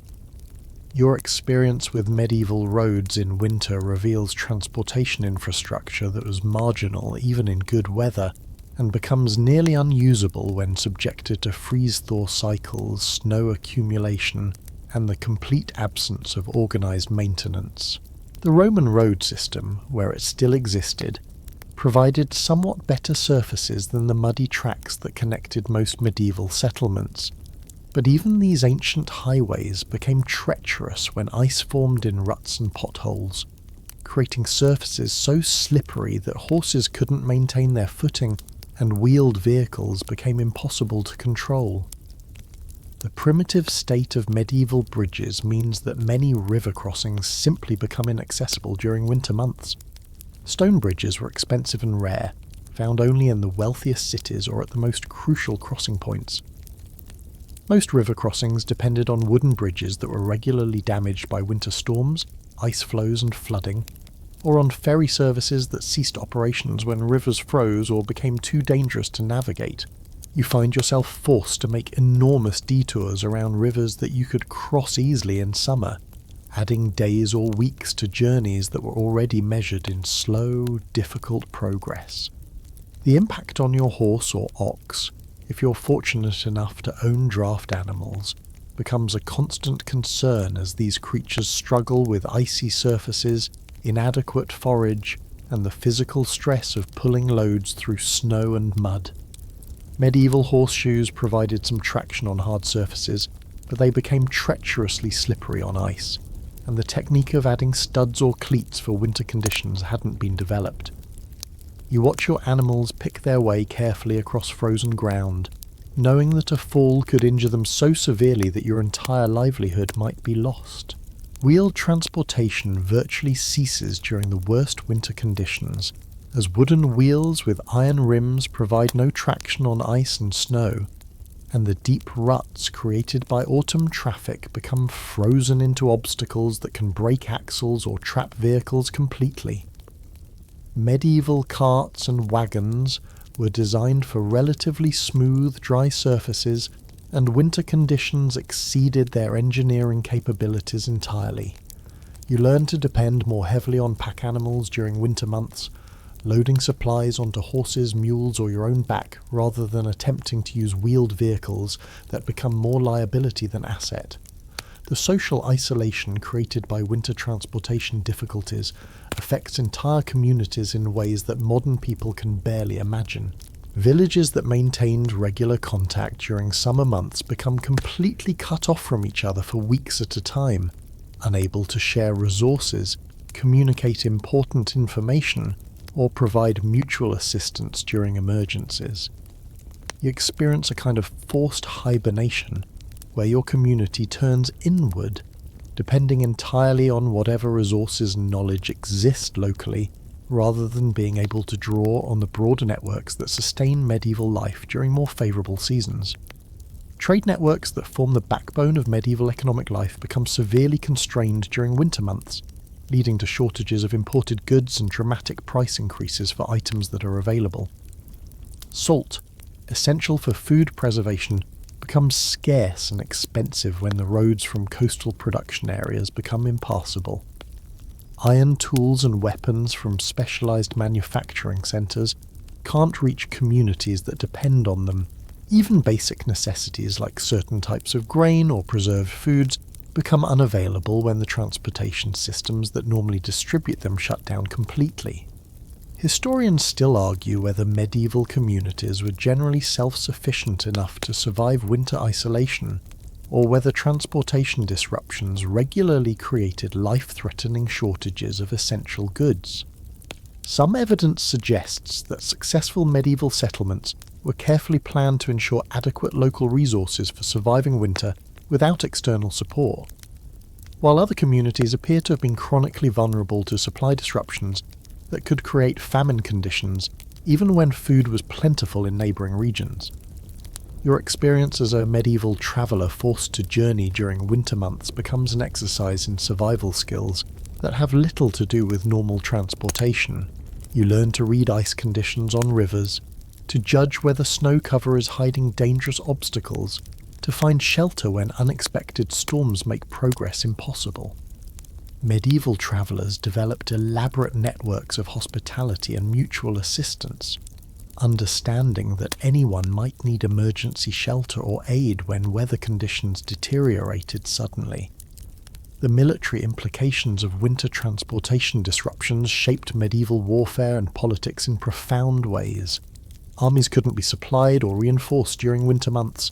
Your experience with medieval roads in winter reveals transportation infrastructure that was marginal even in good weather, and becomes nearly unusable when subjected to freeze-thaw cycles, snow accumulation, and the complete absence of organised maintenance. The Roman road system, where it still existed, provided somewhat better surfaces than the muddy tracks that connected most medieval settlements. But even these ancient highways became treacherous when ice formed in ruts and potholes, creating surfaces so slippery that horses couldn't maintain their footing and wheeled vehicles became impossible to control. The primitive state of medieval bridges means that many river crossings simply become inaccessible during winter months. Stone bridges were expensive and rare, found only in the wealthiest cities or at the most crucial crossing points. Most river crossings depended on wooden bridges that were regularly damaged by winter storms, ice flows and flooding, or on ferry services that ceased operations when rivers froze or became too dangerous to navigate. You find yourself forced to make enormous detours around rivers that you could cross easily in summer, adding days or weeks to journeys that were already measured in slow, difficult progress. The impact on your horse or ox, if you're fortunate enough to own draft animals, becomes a constant concern as these creatures struggle with icy surfaces, inadequate forage, and the physical stress of pulling loads through snow and mud. Medieval horseshoes provided some traction on hard surfaces, but they became treacherously slippery on ice, and the technique of adding studs or cleats for winter conditions hadn't been developed. You watch your animals pick their way carefully across frozen ground, knowing that a fall could injure them so severely that your entire livelihood might be lost. Wheeled transportation virtually ceases during the worst winter conditions, as wooden wheels with iron rims provide no traction on ice and snow, and the deep ruts created by autumn traffic become frozen into obstacles that can break axles or trap vehicles completely. Medieval carts and wagons were designed for relatively smooth, dry surfaces, and winter conditions exceeded their engineering capabilities entirely. You learned to depend more heavily on pack animals during winter months, loading supplies onto horses, mules, or your own back, rather than attempting to use wheeled vehicles that become more liability than asset. The social isolation created by winter transportation difficulties affects entire communities in ways that modern people can barely imagine. Villages that maintained regular contact during summer months become completely cut off from each other for weeks at a time, unable to share resources, communicate important information, or provide mutual assistance during emergencies. You experience a kind of forced hibernation, where your community turns inward, depending entirely on whatever resources and knowledge exist locally, rather than being able to draw on the broader networks that sustain medieval life during more favourable seasons. Trade networks that form the backbone of medieval economic life become severely constrained during winter months, leading to shortages of imported goods and dramatic price increases for items that are available. Salt, essential for food preservation, becomes scarce and expensive when the roads from coastal production areas become impassable. Iron tools and weapons from specialised manufacturing centres can't reach communities that depend on them. Even basic necessities like certain types of grain or preserved foods become unavailable when the transportation systems that normally distribute them shut down completely. Historians still argue whether medieval communities were generally self-sufficient enough to survive winter isolation, or whether transportation disruptions regularly created life-threatening shortages of essential goods. Some evidence suggests that successful medieval settlements were carefully planned to ensure adequate local resources for surviving winter without external support, while other communities appear to have been chronically vulnerable to supply disruptions that could create famine conditions even when food was plentiful in neighbouring regions. Your experience as a medieval traveller forced to journey during winter months becomes an exercise in survival skills that have little to do with normal transportation. You learn to read ice conditions on rivers, to judge whether snow cover is hiding dangerous obstacles, to find shelter when unexpected storms make progress impossible. Medieval travellers developed elaborate networks of hospitality and mutual assistance, understanding that anyone might need emergency shelter or aid when weather conditions deteriorated suddenly. The military implications of winter transportation disruptions shaped medieval warfare and politics in profound ways. Armies couldn't be supplied or reinforced during winter months,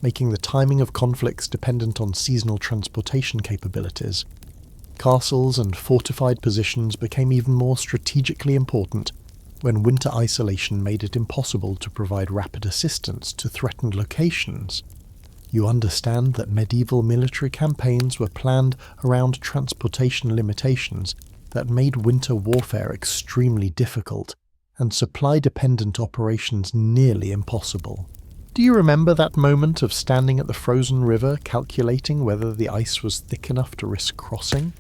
making the timing of conflicts dependent on seasonal transportation capabilities. Castles and fortified positions became even more strategically important when winter isolation made it impossible to provide rapid assistance to threatened locations. You understand that medieval military campaigns were planned around transportation limitations that made winter warfare extremely difficult, and supply-dependent operations nearly impossible. Do you remember that moment of standing at the frozen river calculating whether the ice was thick enough to risk crossing?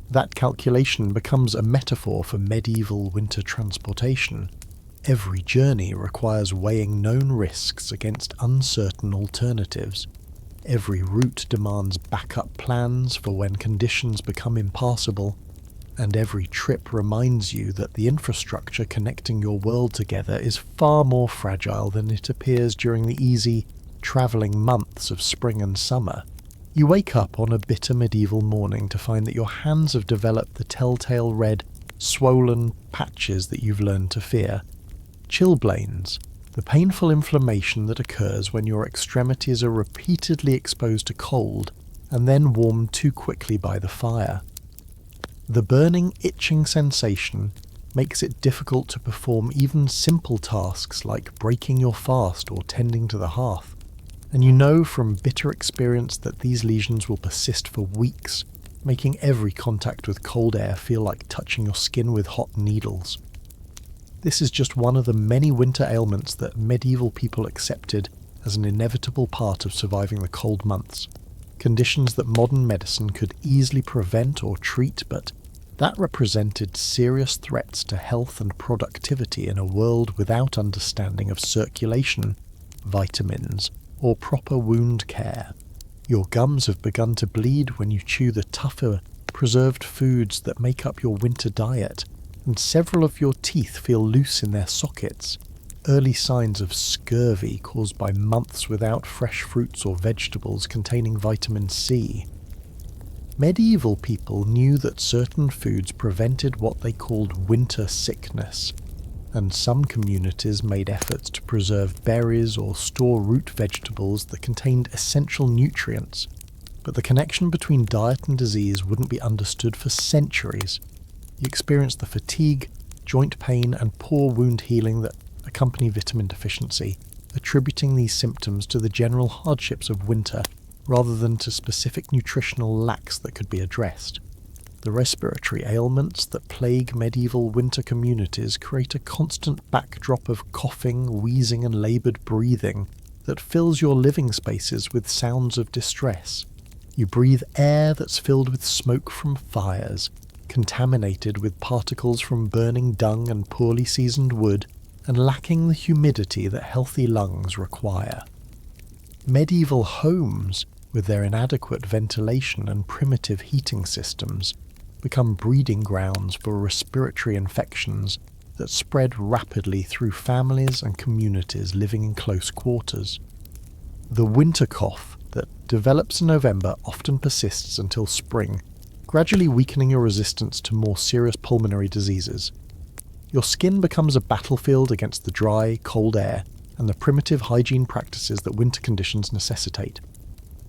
That calculation becomes a metaphor for medieval winter transportation. Every journey requires weighing known risks against uncertain alternatives. Every route demands backup plans for when conditions become impassable, and every trip reminds you that the infrastructure connecting your world together is far more fragile than it appears during the easy, travelling months of spring and summer. You wake up on a bitter medieval morning to find that your hands have developed the telltale red, swollen patches that you've learned to fear. Chilblains, the painful inflammation that occurs when your extremities are repeatedly exposed to cold and then warmed too quickly by the fire. The burning, itching sensation makes it difficult to perform even simple tasks like breaking your fast or tending to the hearth. And you know from bitter experience that these lesions will persist for weeks, making every contact with cold air feel like touching your skin with hot needles. This is just one of the many winter ailments that medieval people accepted as an inevitable part of surviving the cold months. Conditions that modern medicine could easily prevent or treat, but that represented serious threats to health and productivity in a world without understanding of circulation, vitamins, or proper wound care. Your gums have begun to bleed when you chew the tougher, preserved foods that make up your winter diet, and several of your teeth feel loose in their sockets. Early signs of scurvy caused by months without fresh fruits or vegetables containing vitamin C. Medieval people knew that certain foods prevented what they called winter sickness, and some communities made efforts to preserve berries or store root vegetables that contained essential nutrients. But the connection between diet and disease wouldn't be understood for centuries. You experienced the fatigue, joint pain, and poor wound healing that accompany vitamin deficiency, attributing these symptoms to the general hardships of winter rather than to specific nutritional lacks that could be addressed. The respiratory ailments that plague medieval winter communities create a constant backdrop of coughing, wheezing, and laboured breathing that fills your living spaces with sounds of distress. You breathe air that's filled with smoke from fires, contaminated with particles from burning dung and poorly seasoned wood, and lacking the humidity that healthy lungs require. Medieval homes, with their inadequate ventilation and primitive heating systems, become breeding grounds for respiratory infections that spread rapidly through families and communities living in close quarters. The winter cough that develops in November often persists until spring, gradually weakening your resistance to more serious pulmonary diseases. Your skin becomes a battlefield against the dry, cold air and the primitive hygiene practices that winter conditions necessitate.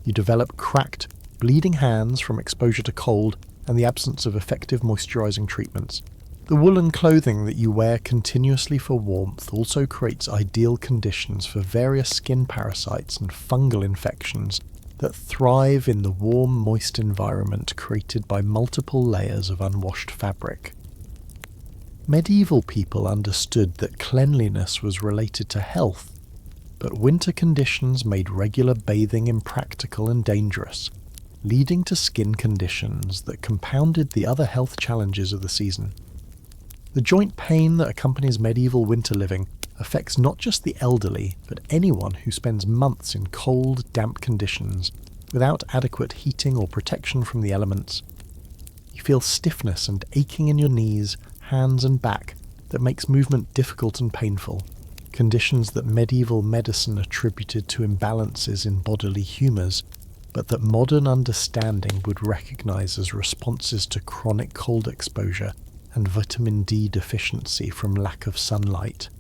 You develop cracked, bleeding hands from exposure to cold and the absence of effective moisturizing treatments. The woolen clothing that you wear continuously for warmth also creates ideal conditions for various skin parasites and fungal infections that thrive in the warm, moist environment created by multiple layers of unwashed fabric. Medieval people understood that cleanliness was related to health, but winter conditions made regular bathing impractical and dangerous, leading to skin conditions that compounded the other health challenges of the season. The joint pain that accompanies medieval winter living affects not just the elderly, but anyone who spends months in cold, damp conditions without adequate heating or protection from the elements. You feel stiffness and aching in your knees, hands and back that makes movement difficult and painful, conditions that medieval medicine attributed to imbalances in bodily humours, but that modern understanding would recognise as responses to chronic cold exposure and vitamin D deficiency from lack of sunlight.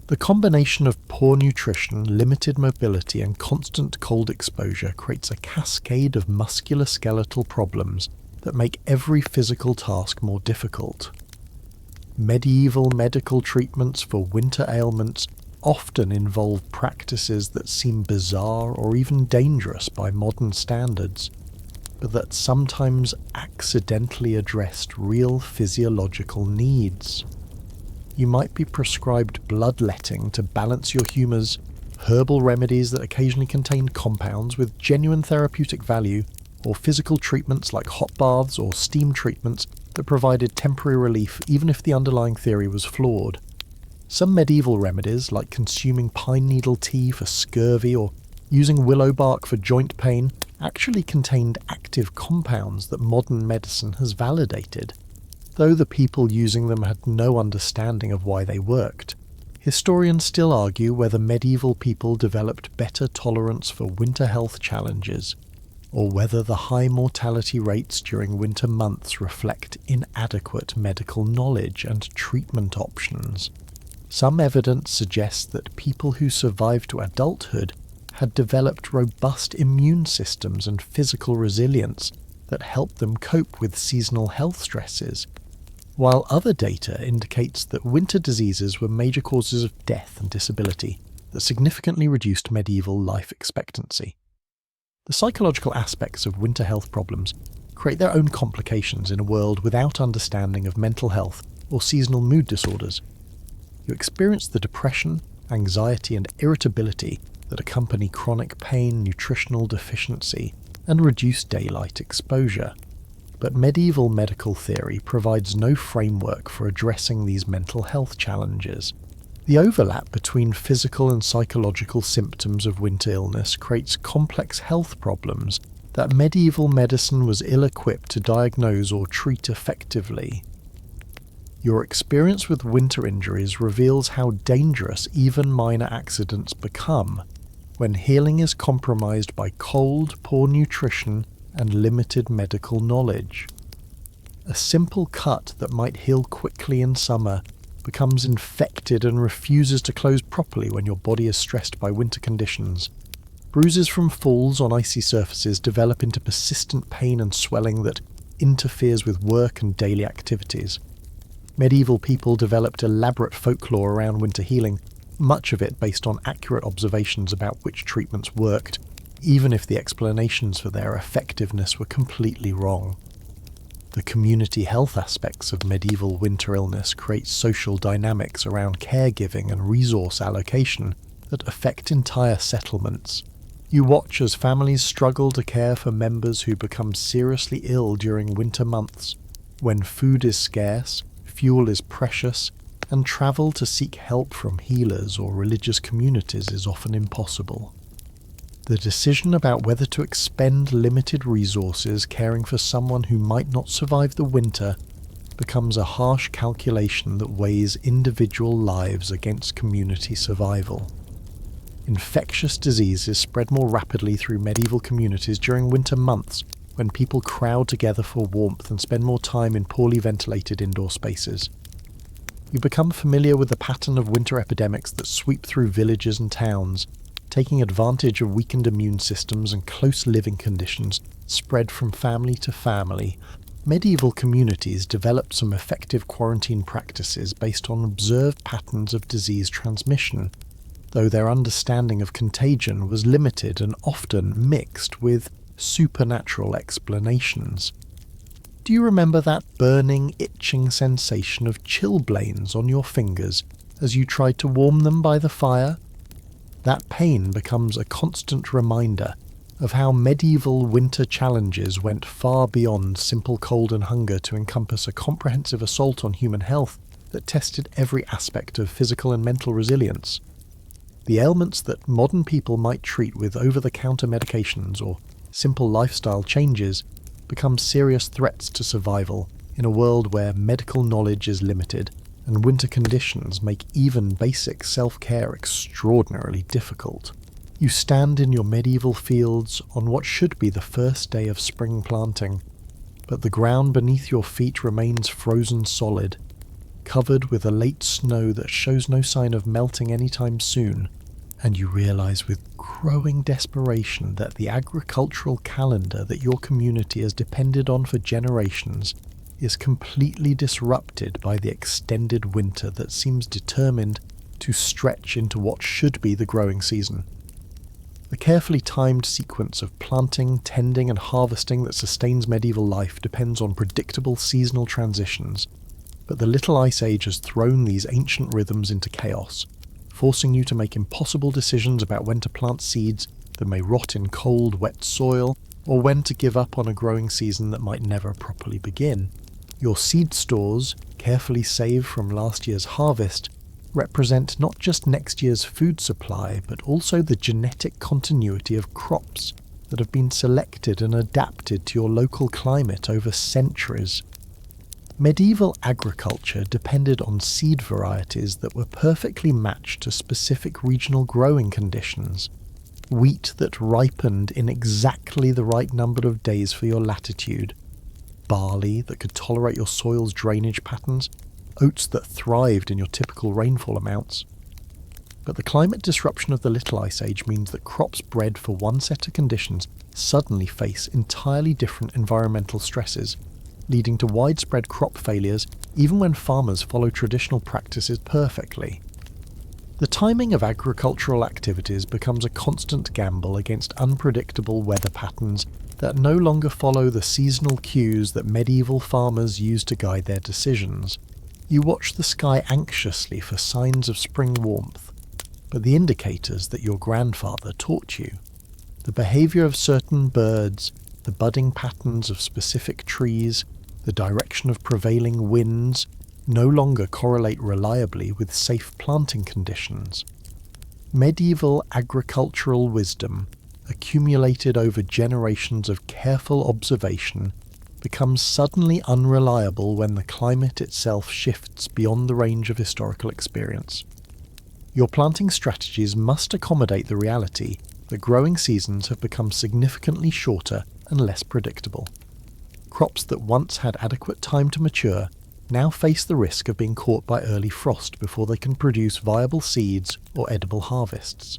The combination of poor nutrition, limited mobility and constant cold exposure creates a cascade of musculoskeletal problems that make every physical task more difficult. Medieval medical treatments for winter ailments often involve practices that seem bizarre or even dangerous by modern standards, but that sometimes accidentally addressed real physiological needs. You might be prescribed bloodletting to balance your humours, herbal remedies that occasionally contain compounds with genuine therapeutic value, or physical treatments like hot baths or steam treatments that provided temporary relief even if the underlying theory was flawed. Some medieval remedies, like consuming pine needle tea for scurvy or using willow bark for joint pain, actually contained active compounds that modern medicine has validated, though the people using them had no understanding of why they worked. Historians still argue whether medieval people developed better tolerance for winter health challenges, or whether the high mortality rates during winter months reflect inadequate medical knowledge and treatment options. Some evidence suggests that people who survived to adulthood had developed robust immune systems and physical resilience that helped them cope with seasonal health stresses. while other data indicates that winter diseases were major causes of death and disability that significantly reduced medieval life expectancy. The psychological aspects of winter health problems create their own complications in a world without understanding of mental health or seasonal mood disorders. You experience the depression, anxiety, and irritability that accompany chronic pain, nutritional deficiency, and reduced daylight exposure. But medieval medical theory provides no framework for addressing these mental health challenges. The overlap between physical and psychological symptoms of winter illness creates complex health problems that medieval medicine was ill-equipped to diagnose or treat effectively. Your experience with winter injuries reveals how dangerous even minor accidents become when healing is compromised by cold, poor nutrition, and limited medical knowledge. A simple cut that might heal quickly in summer becomes infected and refuses to close properly when your body is stressed by winter conditions. Bruises from falls on icy surfaces develop into persistent pain and swelling that interferes with work and daily activities. Medieval people developed elaborate folklore around winter healing, much of it based on accurate observations about which treatments worked, even if the explanations for their effectiveness were completely wrong. The community health aspects of medieval winter illness create social dynamics around caregiving and resource allocation that affect entire settlements. You watch as families struggle to care for members who become seriously ill during winter months, when food is scarce, fuel is precious, and travel to seek help from healers or religious communities is often impossible. The decision about whether to expend limited resources caring for someone who might not survive the winter becomes a harsh calculation that weighs individual lives against community survival. Infectious diseases spread more rapidly through medieval communities during winter months, when people crowd together for warmth and spend more time in poorly ventilated indoor spaces. You become familiar with the pattern of winter epidemics that sweep through villages and towns, taking advantage of weakened immune systems and close living conditions spread from family to family. Medieval communities developed some effective quarantine practices based on observed patterns of disease transmission, though their understanding of contagion was limited and often mixed with supernatural explanations. Do you remember that burning, itching sensation of chilblains on your fingers as you tried to warm them by the fire? That pain becomes a constant reminder of how medieval winter challenges went far beyond simple cold and hunger to encompass a comprehensive assault on human health that tested every aspect of physical and mental resilience. The ailments that modern people might treat with over-the-counter medications or simple lifestyle changes become serious threats to survival in a world where medical knowledge is limited and winter conditions make even basic self-care extraordinarily difficult. You stand in your medieval fields on what should be the first day of spring planting, but the ground beneath your feet remains frozen solid, covered with a late snow that shows no sign of melting anytime soon, and you realize with growing desperation that the agricultural calendar that your community has depended on for generations is completely disrupted by the extended winter that seems determined to stretch into what should be the growing season. The carefully timed sequence of planting, tending, and harvesting that sustains medieval life depends on predictable seasonal transitions, but the Little Ice Age has thrown these ancient rhythms into chaos, forcing you to make impossible decisions about when to plant seeds that may rot in cold, wet soil, or when to give up on a growing season that might never properly begin. Your seed stores, carefully saved from last year's harvest, represent not just next year's food supply, but also the genetic continuity of crops that have been selected and adapted to your local climate over centuries. Medieval agriculture depended on seed varieties that were perfectly matched to specific regional growing conditions. Wheat that ripened in exactly the right number of days for your latitude, barley that could tolerate your soil's drainage patterns, oats that thrived in your typical rainfall amounts. But the climate disruption of the Little Ice Age means that crops bred for one set of conditions suddenly face entirely different environmental stresses, leading to widespread crop failures even when farmers follow traditional practices perfectly. The timing of agricultural activities becomes a constant gamble against unpredictable weather patterns that no longer follow the seasonal cues that medieval farmers used to guide their decisions. You watch the sky anxiously for signs of spring warmth, but the indicators that your grandfather taught you, the behaviour of certain birds, the budding patterns of specific trees, the direction of prevailing winds, no longer correlate reliably with safe planting conditions. Medieval agricultural wisdom, accumulated over generations of careful observation, becomes suddenly unreliable when the climate itself shifts beyond the range of historical experience. Your planting strategies must accommodate the reality that growing seasons have become significantly shorter and less predictable. Crops that once had adequate time to mature now face the risk of being caught by early frost before they can produce viable seeds or edible harvests.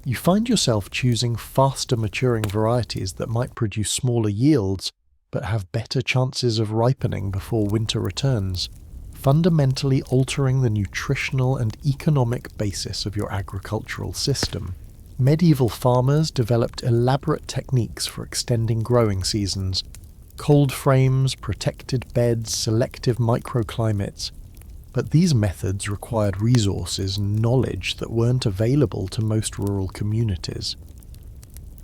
You find yourself choosing faster maturing varieties that might produce smaller yields but have better chances of ripening before winter returns, fundamentally altering the nutritional and economic basis of your agricultural system. Medieval farmers developed elaborate techniques for extending growing seasons: cold frames, protected beds, selective microclimates. But these methods required resources and knowledge that weren't available to most rural communities.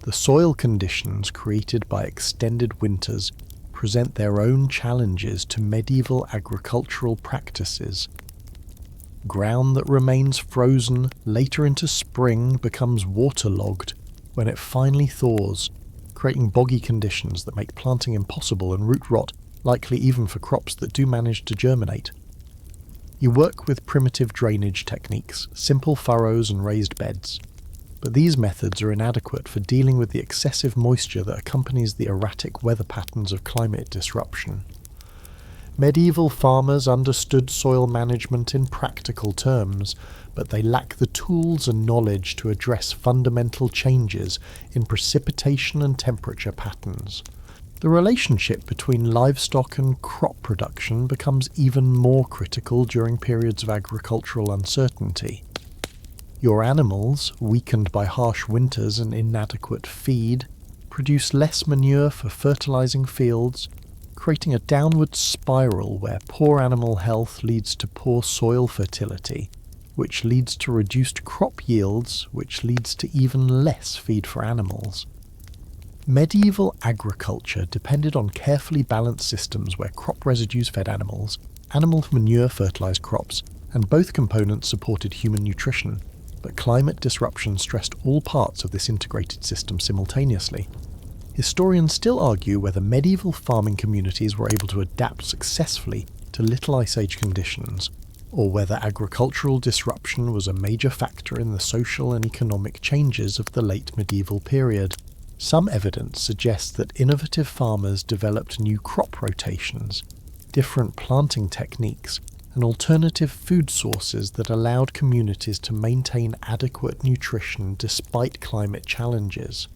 The soil conditions created by extended winters present their own challenges to medieval agricultural practices. Ground that remains frozen later into spring becomes waterlogged when it finally thaws, creating boggy conditions that make planting impossible and root rot likely even for crops that do manage to germinate. You work with primitive drainage techniques, simple furrows and raised beds, but these methods are inadequate for dealing with the excessive moisture that accompanies the erratic weather patterns of climate disruption. Medieval farmers understood soil management in practical terms, but they lack the tools and knowledge to address fundamental changes in precipitation and temperature patterns. The relationship between livestock and crop production becomes even more critical during periods of agricultural uncertainty. Your animals, weakened by harsh winters and inadequate feed, produce less manure for fertilizing fields, creating a downward spiral where poor animal health leads to poor soil fertility, which leads to reduced crop yields, which leads to even less feed for animals. Medieval agriculture depended on carefully balanced systems where crop residues fed animals, animal manure fertilized crops, and both components supported human nutrition, but climate disruption stressed all parts of this integrated system simultaneously. Historians still argue whether medieval farming communities were able to adapt successfully to Little Ice Age conditions, or whether agricultural disruption was a major factor in the social and economic changes of the late medieval period. Some evidence suggests that innovative farmers developed new crop rotations, different planting techniques, and alternative food sources that allowed communities to maintain adequate nutrition despite climate challenges.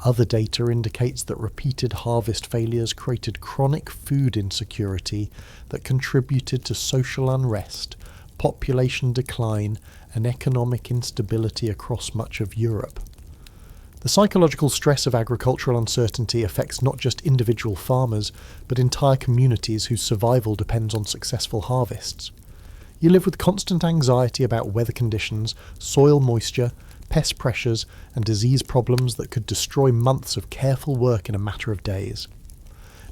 Other data indicates that repeated harvest failures created chronic food insecurity that contributed to social unrest, population decline, and economic instability across much of Europe. The psychological stress of agricultural uncertainty affects not just individual farmers, but entire communities whose survival depends on successful harvests. You live with constant anxiety about weather conditions, soil moisture, pest pressures, and disease problems that could destroy months of careful work in a matter of days.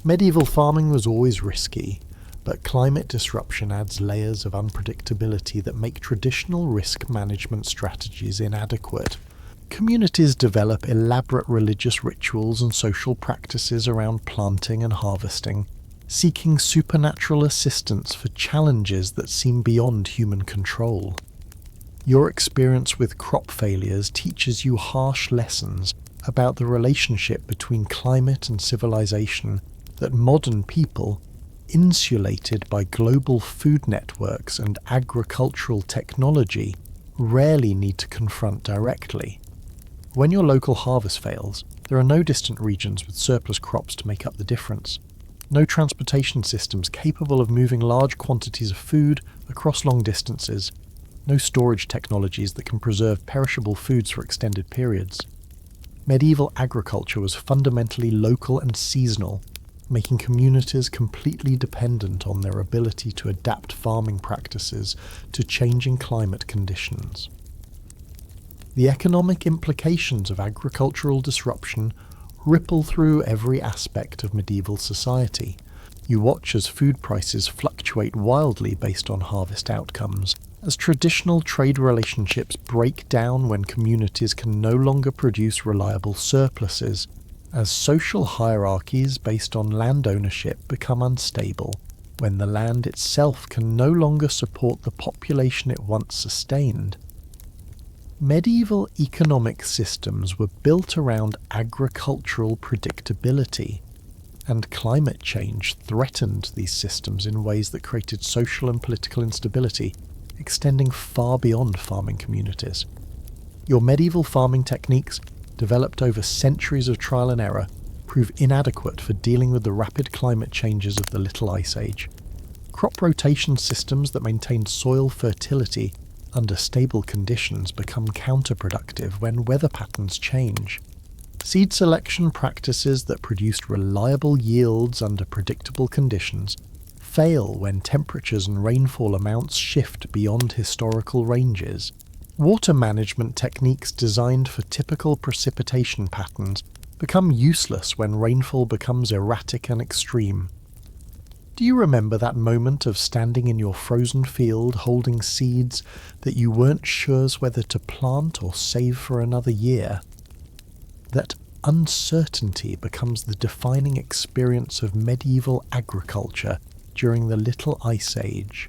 Medieval farming was always risky, but climate disruption adds layers of unpredictability that make traditional risk management strategies inadequate. Communities develop elaborate religious rituals and social practices around planting and harvesting, seeking supernatural assistance for challenges that seem beyond human control. Your experience with crop failures teaches you harsh lessons about the relationship between climate and civilization that modern people, insulated by global food networks and agricultural technology, rarely need to confront directly. When your local harvest fails, there are no distant regions with surplus crops to make up the difference. no transportation systems capable of moving large quantities of food across long distances, no storage technologies that can preserve perishable foods for extended periods. Medieval agriculture was fundamentally local and seasonal, making communities completely dependent on their ability to adapt farming practices to changing climate conditions. The economic implications of agricultural disruption ripple through every aspect of medieval society. You watch as food prices fluctuate wildly based on harvest outcomes, as traditional trade relationships break down when communities can no longer produce reliable surpluses, as social hierarchies based on land ownership become unstable, when the land itself can no longer support the population it once sustained. Medieval economic systems were built around agricultural predictability, and climate change threatened these systems in ways that created social and political instability, extending far beyond farming communities. Your medieval farming techniques, developed over centuries of trial and error, prove inadequate for dealing with the rapid climate changes of the Little Ice Age. Crop rotation systems that maintained soil fertility under stable conditions become counterproductive when weather patterns change. Seed selection practices that produced reliable yields under predictable conditions fail when temperatures and rainfall amounts shift beyond historical ranges. Water management techniques designed for typical precipitation patterns become useless when rainfall becomes erratic and extreme. Do you remember that moment of standing in your frozen field holding seeds that you weren't sure whether to plant or save for another year? That uncertainty becomes the defining experience of medieval agriculture during the Little Ice Age.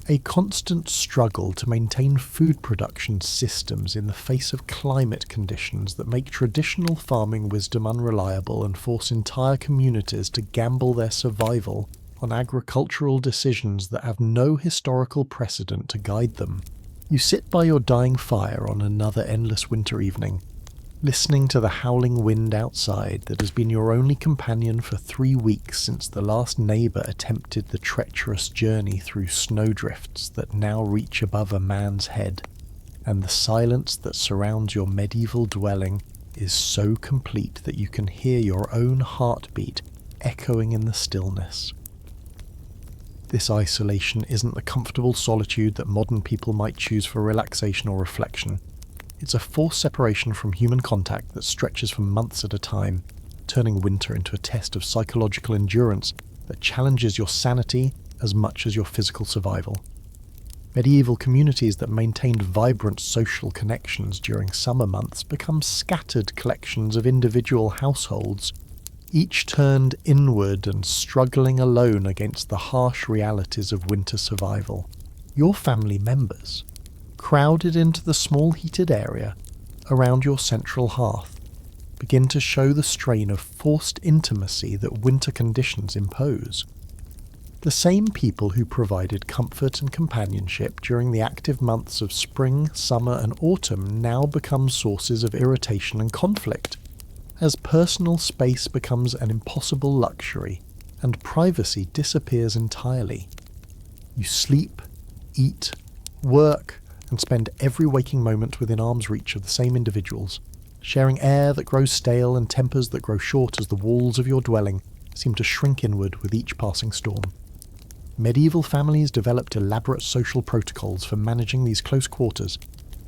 A constant struggle to maintain food production systems in the face of climate conditions that make traditional farming wisdom unreliable and force entire communities to gamble their survival on agricultural decisions that have no historical precedent to guide them. You sit by your dying fire on another endless winter evening, listening to the howling wind outside that has been your only companion for 3 weeks since the last neighbour attempted the treacherous journey through snowdrifts that now reach above a man's head, and the silence that surrounds your medieval dwelling is so complete that you can hear your own heartbeat echoing in the stillness. This isolation isn't the comfortable solitude that modern people might choose for relaxation or reflection. It's a forced separation from human contact that stretches for months at a time, turning winter into a test of psychological endurance that challenges your sanity as much as your physical survival. Medieval communities that maintained vibrant social connections during summer months become scattered collections of individual households, each turned inward and struggling alone against the harsh realities of winter survival. Your family members, crowded into the small heated area around your central hearth, begin to show the strain of forced intimacy that winter conditions impose. The same people who provided comfort and companionship during the active months of spring, summer, and autumn now become sources of irritation and conflict, as personal space becomes an impossible luxury and privacy disappears entirely. You sleep, eat, work, and spend every waking moment within arm's reach of the same individuals, sharing air that grows stale and tempers that grow short as the walls of your dwelling seem to shrink inward with each passing storm. Medieval families developed elaborate social protocols for managing these close quarters,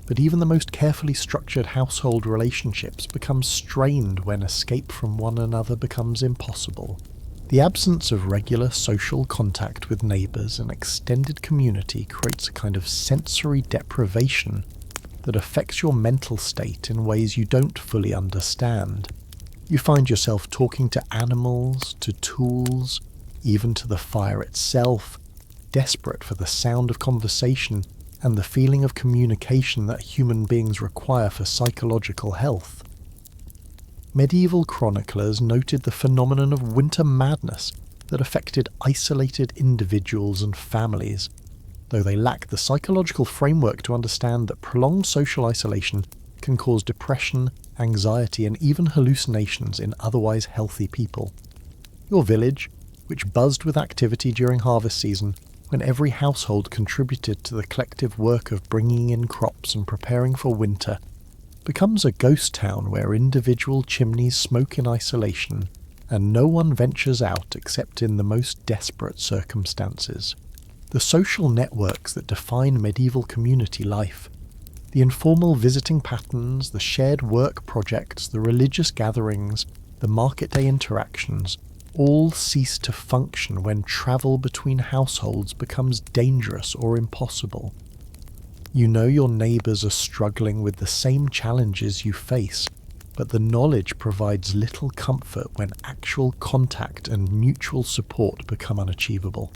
but even the most carefully structured household relationships become strained when escape from one another becomes impossible. The absence of regular social contact with neighbours and extended community creates a kind of sensory deprivation that affects your mental state in ways you don't fully understand. You find yourself talking to animals, to tools, even to the fire itself, desperate for the sound of conversation and the feeling of communication that human beings require for psychological health. Medieval chroniclers noted the phenomenon of winter madness that affected isolated individuals and families, though they lack the psychological framework to understand that prolonged social isolation can cause depression, anxiety, and even hallucinations in otherwise healthy people. Your village, which buzzed with activity during harvest season when every household contributed to the collective work of bringing in crops and preparing for winter, becomes a ghost town where individual chimneys smoke in isolation and no one ventures out except in the most desperate circumstances. The social networks that define medieval community life, the informal visiting patterns, the shared work projects, the religious gatherings, the market day interactions, all cease to function when travel between households becomes dangerous or impossible. You know your neighbours are struggling with the same challenges you face, but the knowledge provides little comfort when actual contact and mutual support become unachievable.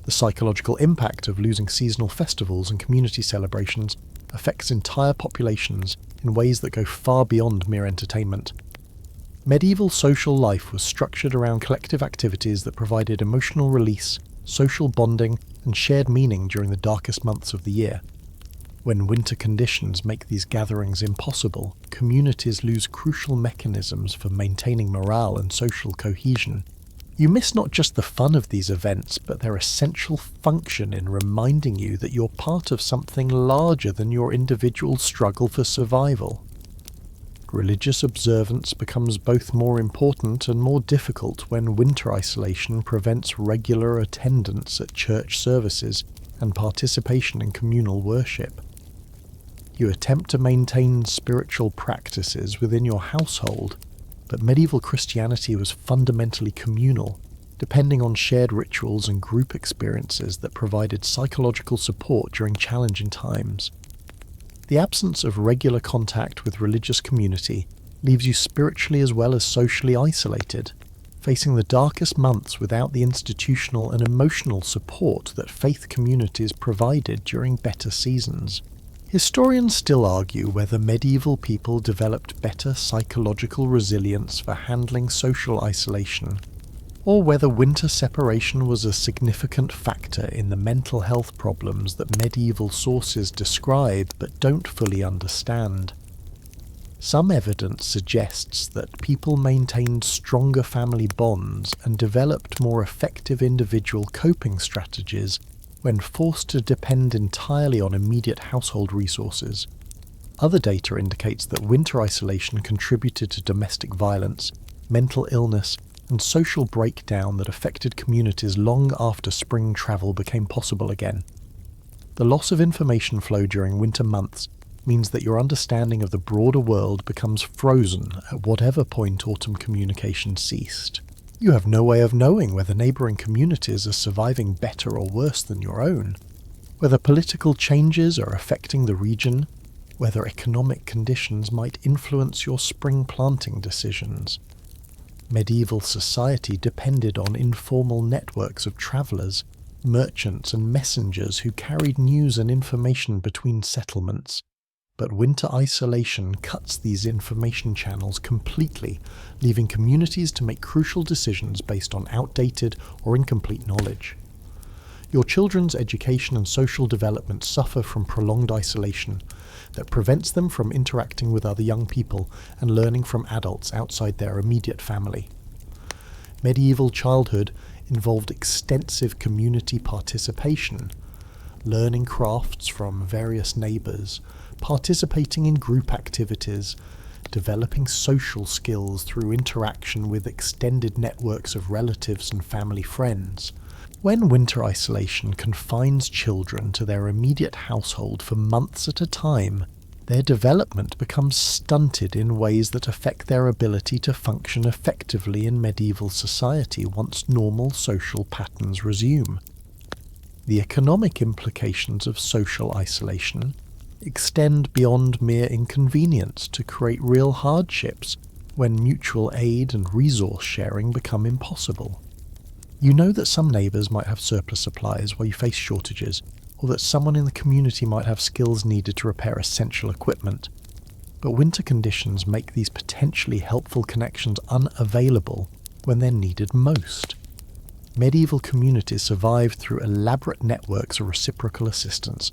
The psychological impact of losing seasonal festivals and community celebrations affects entire populations in ways that go far beyond mere entertainment. Medieval social life was structured around collective activities that provided emotional release, social bonding, and shared meaning during the darkest months of the year. When winter conditions make these gatherings impossible, communities lose crucial mechanisms for maintaining morale and social cohesion. You miss not just the fun of these events, but their essential function in reminding you that you're part of something larger than your individual struggle for survival. Religious observance becomes both more important and more difficult when winter isolation prevents regular attendance at church services and participation in communal worship. You attempt to maintain spiritual practices within your household, but medieval Christianity was fundamentally communal, depending on shared rituals and group experiences that provided psychological support during challenging times. The absence of regular contact with religious community leaves you spiritually as well as socially isolated, facing the darkest months without the institutional and emotional support that faith communities provided during better seasons. Historians still argue whether medieval people developed better psychological resilience for handling social isolation, or whether winter separation was a significant factor in the mental health problems that medieval sources describe but don't fully understand. Some evidence suggests that people maintained stronger family bonds and developed more effective individual coping strategies when forced to depend entirely on immediate household resources. Other data indicates that winter isolation contributed to domestic violence, mental illness, and social breakdown that affected communities long after spring travel became possible again. The loss of information flow during winter months means that your understanding of the broader world becomes frozen at whatever point autumn communication ceased. You have no way of knowing whether neighbouring communities are surviving better or worse than your own, whether political changes are affecting the region, whether economic conditions might influence your spring planting decisions. Medieval society depended on informal networks of travellers, merchants and messengers who carried news and information between settlements. But winter isolation cuts these information channels completely, leaving communities to make crucial decisions based on outdated or incomplete knowledge. Your children's education and social development suffer from prolonged isolation that prevents them from interacting with other young people and learning from adults outside their immediate family. Medieval childhood involved extensive community participation, learning crafts from various neighbours, participating in group activities, developing social skills through interaction with extended networks of relatives and family friends. When winter isolation confines children to their immediate household for months at a time, their development becomes stunted in ways that affect their ability to function effectively in medieval society once normal social patterns resume. The economic implications of social isolation extend beyond mere inconvenience to create real hardships when mutual aid and resource sharing become impossible. You know that some neighbours might have surplus supplies while you face shortages, or that someone in the community might have skills needed to repair essential equipment. But winter conditions make these potentially helpful connections unavailable when they're needed most. Medieval communities survived through elaborate networks of reciprocal assistance,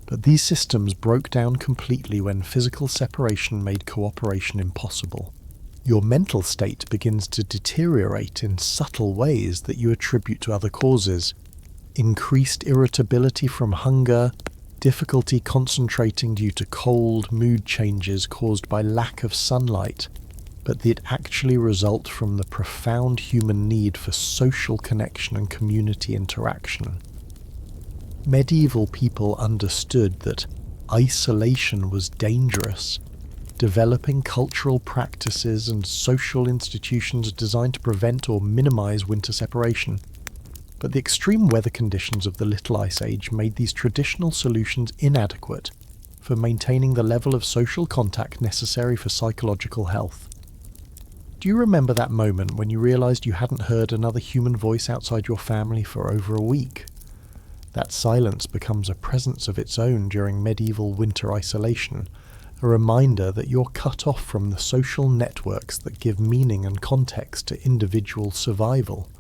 but these systems broke down completely when physical separation made cooperation impossible. Your mental state begins to deteriorate in subtle ways that you attribute to other causes. Increased irritability from hunger, difficulty concentrating due to cold, mood changes caused by lack of sunlight, but that actually result from the profound human need for social connection and community interaction. Medieval people understood that isolation was dangerous, developing cultural practices and social institutions designed to prevent or minimize winter separation. But the extreme weather conditions of the Little Ice Age made these traditional solutions inadequate for maintaining the level of social contact necessary for psychological health. Do you remember that moment when you realized you hadn't heard another human voice outside your family for over a week? That silence becomes a presence of its own during medieval winter isolation, a reminder that you're cut off from the social networks that give meaning and context to individual survival.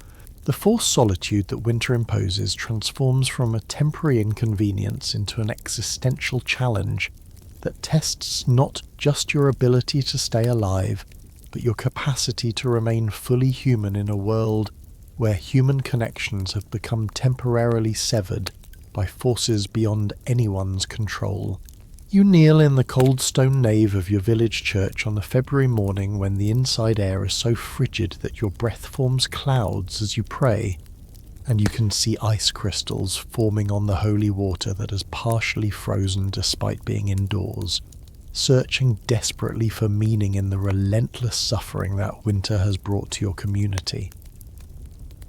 The forced solitude that winter imposes transforms from a temporary inconvenience into an existential challenge that tests not just your ability to stay alive, but your capacity to remain fully human in a world where human connections have become temporarily severed by forces beyond anyone's control. You kneel in the cold stone nave of your village church on a February morning when the inside air is so frigid that your breath forms clouds as you pray, and you can see ice crystals forming on the holy water that has partially frozen despite being indoors, searching desperately for meaning in the relentless suffering that winter has brought to your community.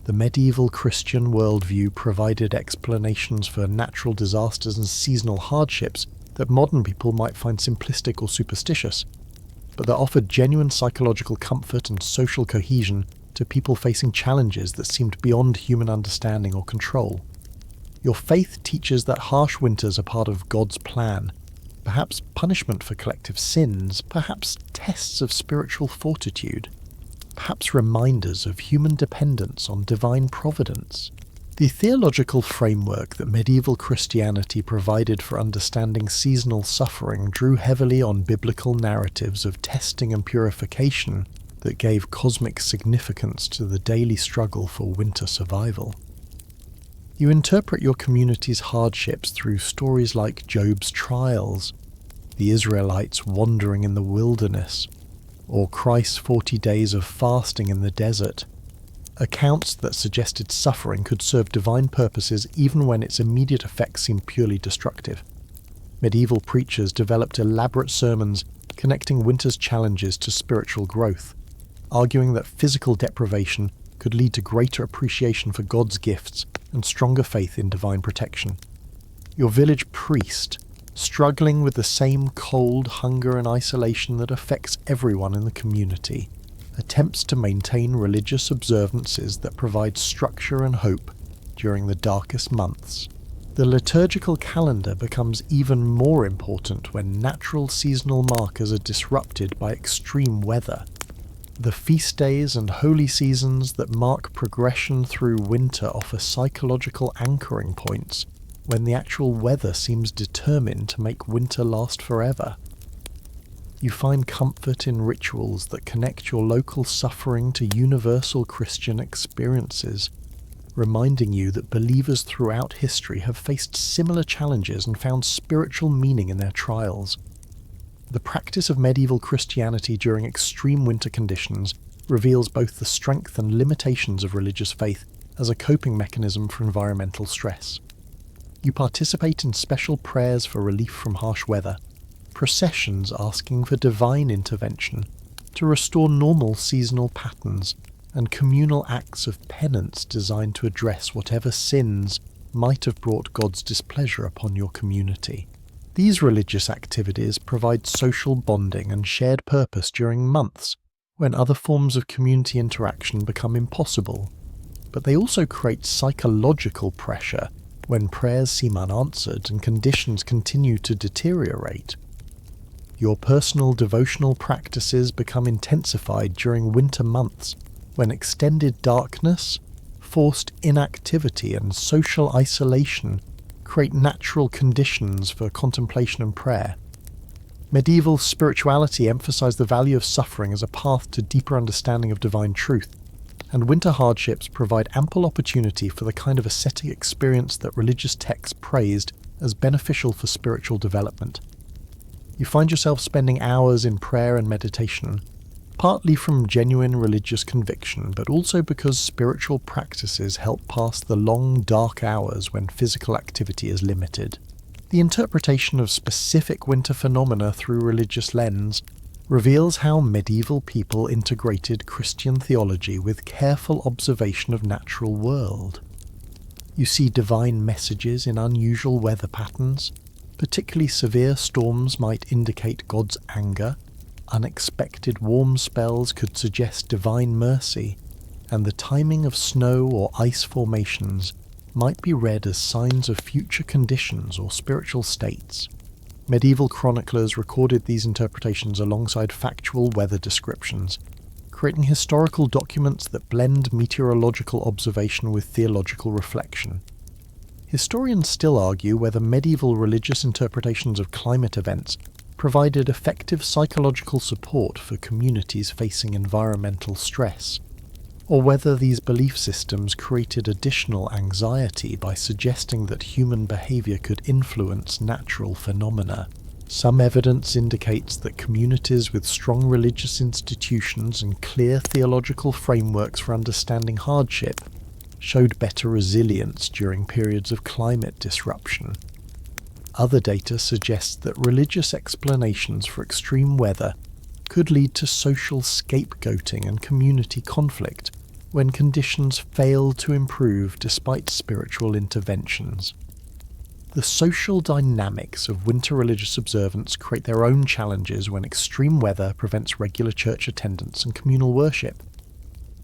The medieval Christian worldview provided explanations for natural disasters and seasonal hardships that modern people might find simplistic or superstitious, but that offered genuine psychological comfort and social cohesion to people facing challenges that seemed beyond human understanding or control. Your faith teaches that harsh winters are part of God's plan, perhaps punishment for collective sins, perhaps tests of spiritual fortitude, perhaps reminders of human dependence on divine providence. The theological framework that medieval Christianity provided for understanding seasonal suffering drew heavily on biblical narratives of testing and purification that gave cosmic significance to the daily struggle for winter survival. You interpret your community's hardships through stories like Job's trials, the Israelites wandering in the wilderness, or Christ's 40 days of fasting in the desert, accounts that suggested suffering could serve divine purposes even when its immediate effects seemed purely destructive. Medieval preachers developed elaborate sermons connecting winter's challenges to spiritual growth, arguing that physical deprivation could lead to greater appreciation for God's gifts and stronger faith in divine protection. Your village priest, struggling with the same cold, hunger and isolation that affects everyone in the community, attempts to maintain religious observances that provide structure and hope during the darkest months. The liturgical calendar becomes even more important when natural seasonal markers are disrupted by extreme weather. The feast days and holy seasons that mark progression through winter offer psychological anchoring points when the actual weather seems determined to make winter last forever. You find comfort in rituals that connect your local suffering to universal Christian experiences, reminding you that believers throughout history have faced similar challenges and found spiritual meaning in their trials. The practice of medieval Christianity during extreme winter conditions reveals both the strength and limitations of religious faith as a coping mechanism for environmental stress. You participate in special prayers for relief from harsh weather, processions asking for divine intervention to restore normal seasonal patterns, and communal acts of penance designed to address whatever sins might have brought God's displeasure upon your community. These religious activities provide social bonding and shared purpose during months when other forms of community interaction become impossible, but they also create psychological pressure when prayers seem unanswered and conditions continue to deteriorate. Your personal devotional practices become intensified during winter months when extended darkness, forced inactivity and social isolation create natural conditions for contemplation and prayer. Medieval spirituality emphasized the value of suffering as a path to deeper understanding of divine truth, and winter hardships provide ample opportunity for the kind of ascetic experience that religious texts praised as beneficial for spiritual development. You find yourself spending hours in prayer and meditation, partly from genuine religious conviction, but also because spiritual practices help pass the long, dark hours when physical activity is limited. The interpretation of specific winter phenomena through religious lens reveals how medieval people integrated Christian theology with careful observation of natural world. You see divine messages in unusual weather patterns. Particularly severe storms might indicate God's anger, unexpected warm spells could suggest divine mercy, and the timing of snow or ice formations might be read as signs of future conditions or spiritual states. Medieval chroniclers recorded these interpretations alongside factual weather descriptions, creating historical documents that blend meteorological observation with theological reflection. Historians still argue whether medieval religious interpretations of climate events provided effective psychological support for communities facing environmental stress, or whether these belief systems created additional anxiety by suggesting that human behavior could influence natural phenomena. Some evidence indicates that communities with strong religious institutions and clear theological frameworks for understanding hardship showed better resilience during periods of climate disruption. Other data suggests that religious explanations for extreme weather could lead to social scapegoating and community conflict when conditions fail to improve despite spiritual interventions. The social dynamics of winter religious observance create their own challenges when extreme weather prevents regular church attendance and communal worship.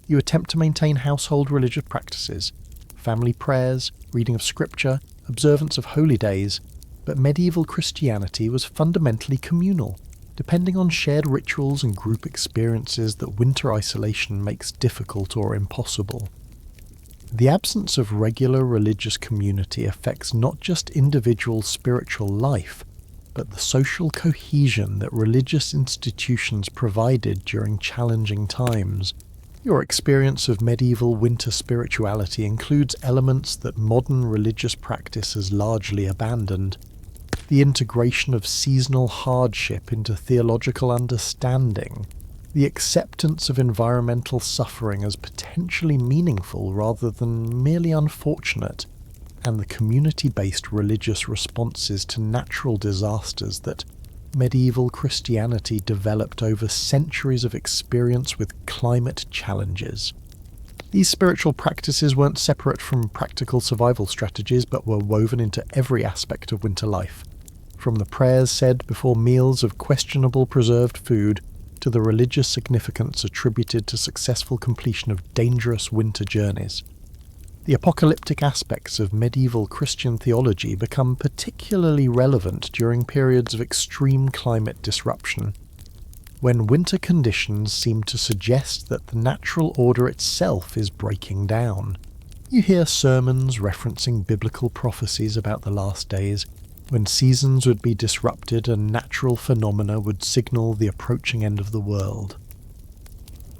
You attempt to maintain household religious practices, family prayers, reading of scripture, observance of holy days, but medieval Christianity was fundamentally communal, depending on shared rituals and group experiences that winter isolation makes difficult or impossible. The absence of regular religious community affects not just individual spiritual life, but the social cohesion that religious institutions provided during challenging times. Your experience of medieval winter spirituality includes elements that modern religious practice has largely abandoned. The integration of seasonal hardship into theological understanding, the acceptance of environmental suffering as potentially meaningful rather than merely unfortunate, and the community-based religious responses to natural disasters that medieval Christianity developed over centuries of experience with climate challenges. These spiritual practices weren't separate from practical survival strategies, but were woven into every aspect of winter life, from the prayers said before meals of questionable preserved food to the religious significance attributed to successful completion of dangerous winter journeys. The apocalyptic aspects of medieval Christian theology become particularly relevant during periods of extreme climate disruption, when winter conditions seem to suggest that the natural order itself is breaking down. You hear sermons referencing biblical prophecies about the last days, when seasons would be disrupted and natural phenomena would signal the approaching end of the world.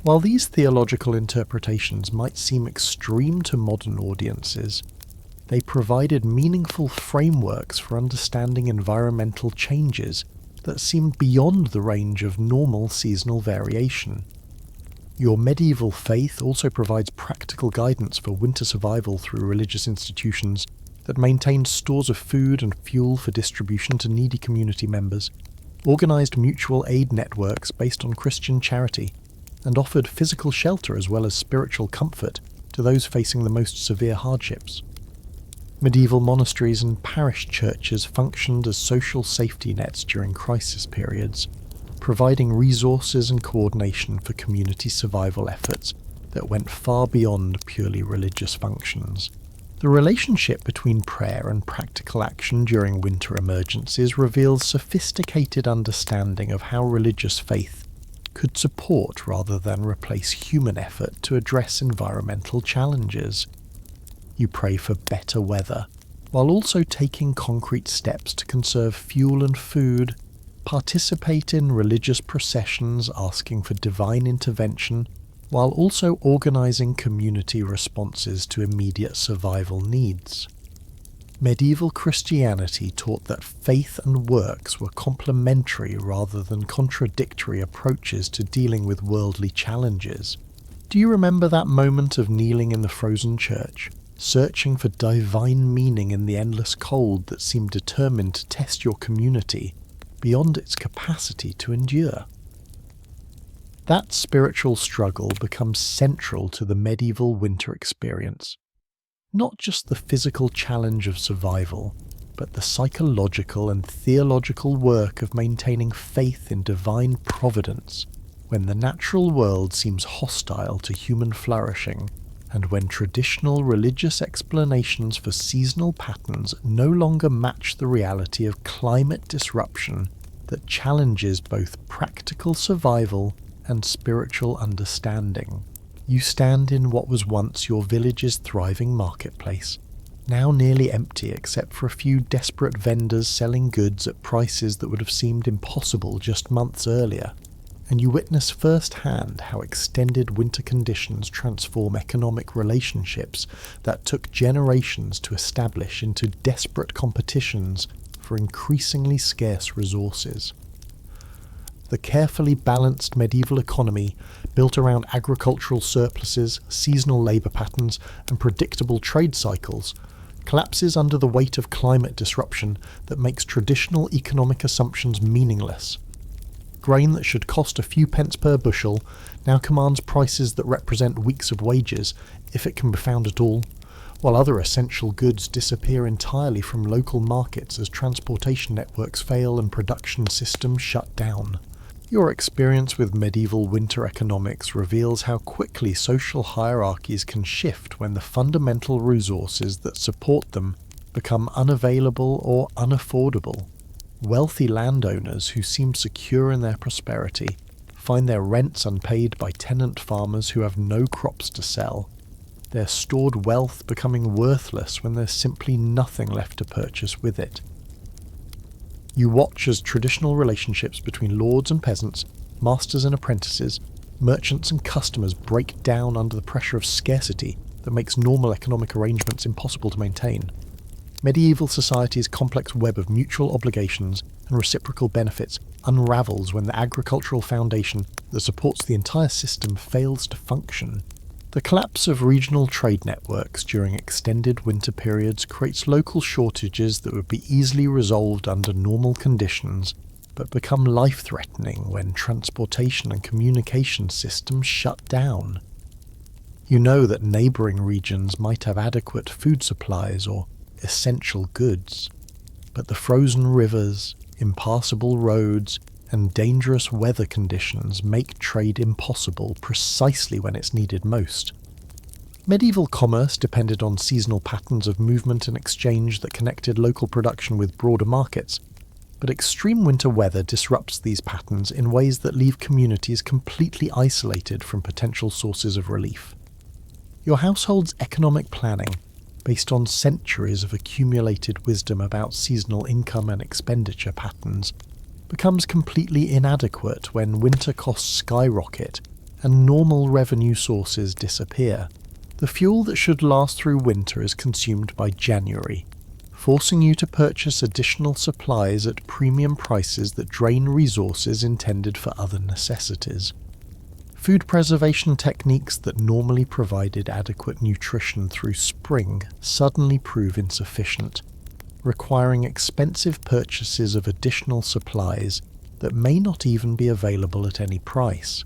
While these theological interpretations might seem extreme to modern audiences, they provided meaningful frameworks for understanding environmental changes that seemed beyond the range of normal seasonal variation. Your medieval faith also provides practical guidance for winter survival through religious institutions that maintained stores of food and fuel for distribution to needy community members, organised mutual aid networks based on Christian charity, and offered physical shelter as well as spiritual comfort to those facing the most severe hardships. Medieval monasteries and parish churches functioned as social safety nets during crisis periods, providing resources and coordination for community survival efforts that went far beyond purely religious functions. The relationship between prayer and practical action during winter emergencies reveals sophisticated understanding of how religious faith could support rather than replace human effort to address environmental challenges. You pray for better weather, while also taking concrete steps to conserve fuel and food, participate in religious processions asking for divine intervention, while also organising community responses to immediate survival needs. Medieval Christianity taught that faith and works were complementary rather than contradictory approaches to dealing with worldly challenges. Do you remember that moment of kneeling in the frozen church, searching for divine meaning in the endless cold that seemed determined to test your community beyond its capacity to endure? That spiritual struggle becomes central to the medieval winter experience. Not just the physical challenge of survival, but the psychological and theological work of maintaining faith in divine providence when the natural world seems hostile to human flourishing, and when traditional religious explanations for seasonal patterns no longer match the reality of climate disruption that challenges both practical survival and spiritual understanding. You stand in what was once your village's thriving marketplace, now nearly empty except for a few desperate vendors selling goods at prices that would have seemed impossible just months earlier, and you witness firsthand how extended winter conditions transform economic relationships that took generations to establish into desperate competitions for increasingly scarce resources. The carefully balanced medieval economy, built around agricultural surpluses, seasonal labour patterns, and predictable trade cycles, collapses under the weight of climate disruption that makes traditional economic assumptions meaningless. Grain that should cost a few pence per bushel now commands prices that represent weeks of wages, if it can be found at all, while other essential goods disappear entirely from local markets as transportation networks fail and production systems shut down. Your experience with medieval winter economics reveals how quickly social hierarchies can shift when the fundamental resources that support them become unavailable or unaffordable. Wealthy landowners who seem secure in their prosperity find their rents unpaid by tenant farmers who have no crops to sell, their stored wealth becoming worthless when there's simply nothing left to purchase with it. You watch as traditional relationships between lords and peasants, masters and apprentices, merchants and customers break down under the pressure of scarcity that makes normal economic arrangements impossible to maintain. Medieval society's complex web of mutual obligations and reciprocal benefits unravels when the agricultural foundation that supports the entire system fails to function. The collapse of regional trade networks during extended winter periods creates local shortages that would be easily resolved under normal conditions, but become life-threatening when transportation and communication systems shut down. You know that neighbouring regions might have adequate food supplies or essential goods, but the frozen rivers, impassable roads, and dangerous weather conditions make trade impossible precisely when it's needed most. Medieval commerce depended on seasonal patterns of movement and exchange that connected local production with broader markets, but extreme winter weather disrupts these patterns in ways that leave communities completely isolated from potential sources of relief. Your household's economic planning, based on centuries of accumulated wisdom about seasonal income and expenditure patterns, becomes completely inadequate when winter costs skyrocket and normal revenue sources disappear. The fuel that should last through winter is consumed by January, forcing you to purchase additional supplies at premium prices that drain resources intended for other necessities. Food preservation techniques that normally provided adequate nutrition through spring suddenly prove insufficient, requiring expensive purchases of additional supplies that may not even be available at any price.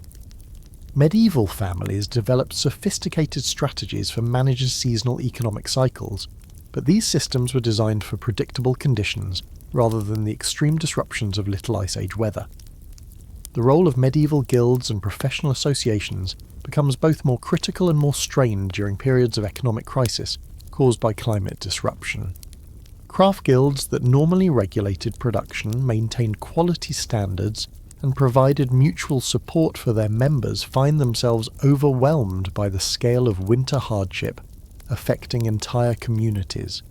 Medieval families developed sophisticated strategies for managing seasonal economic cycles, but these systems were designed for predictable conditions rather than the extreme disruptions of Little Ice Age weather. The role of medieval guilds and professional associations becomes both more critical and more strained during periods of economic crisis caused by climate disruption. Craft guilds that normally regulated production, maintained quality standards, and provided mutual support for their members find themselves overwhelmed by the scale of winter hardship affecting entire communities.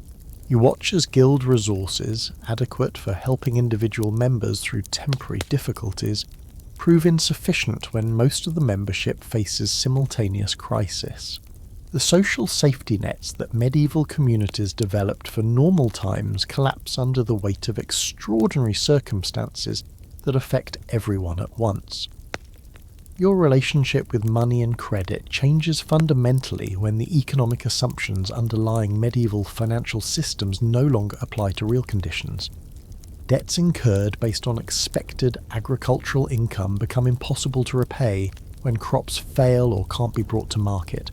You watch as guild resources, adequate for helping individual members through temporary difficulties, prove insufficient when most of the membership faces simultaneous crisis. The social safety nets that medieval communities developed for normal times collapse under the weight of extraordinary circumstances that affect everyone at once. Your relationship with money and credit changes fundamentally when the economic assumptions underlying medieval financial systems no longer apply to real conditions. Debts incurred based on expected agricultural income become impossible to repay when crops fail or can't be brought to market.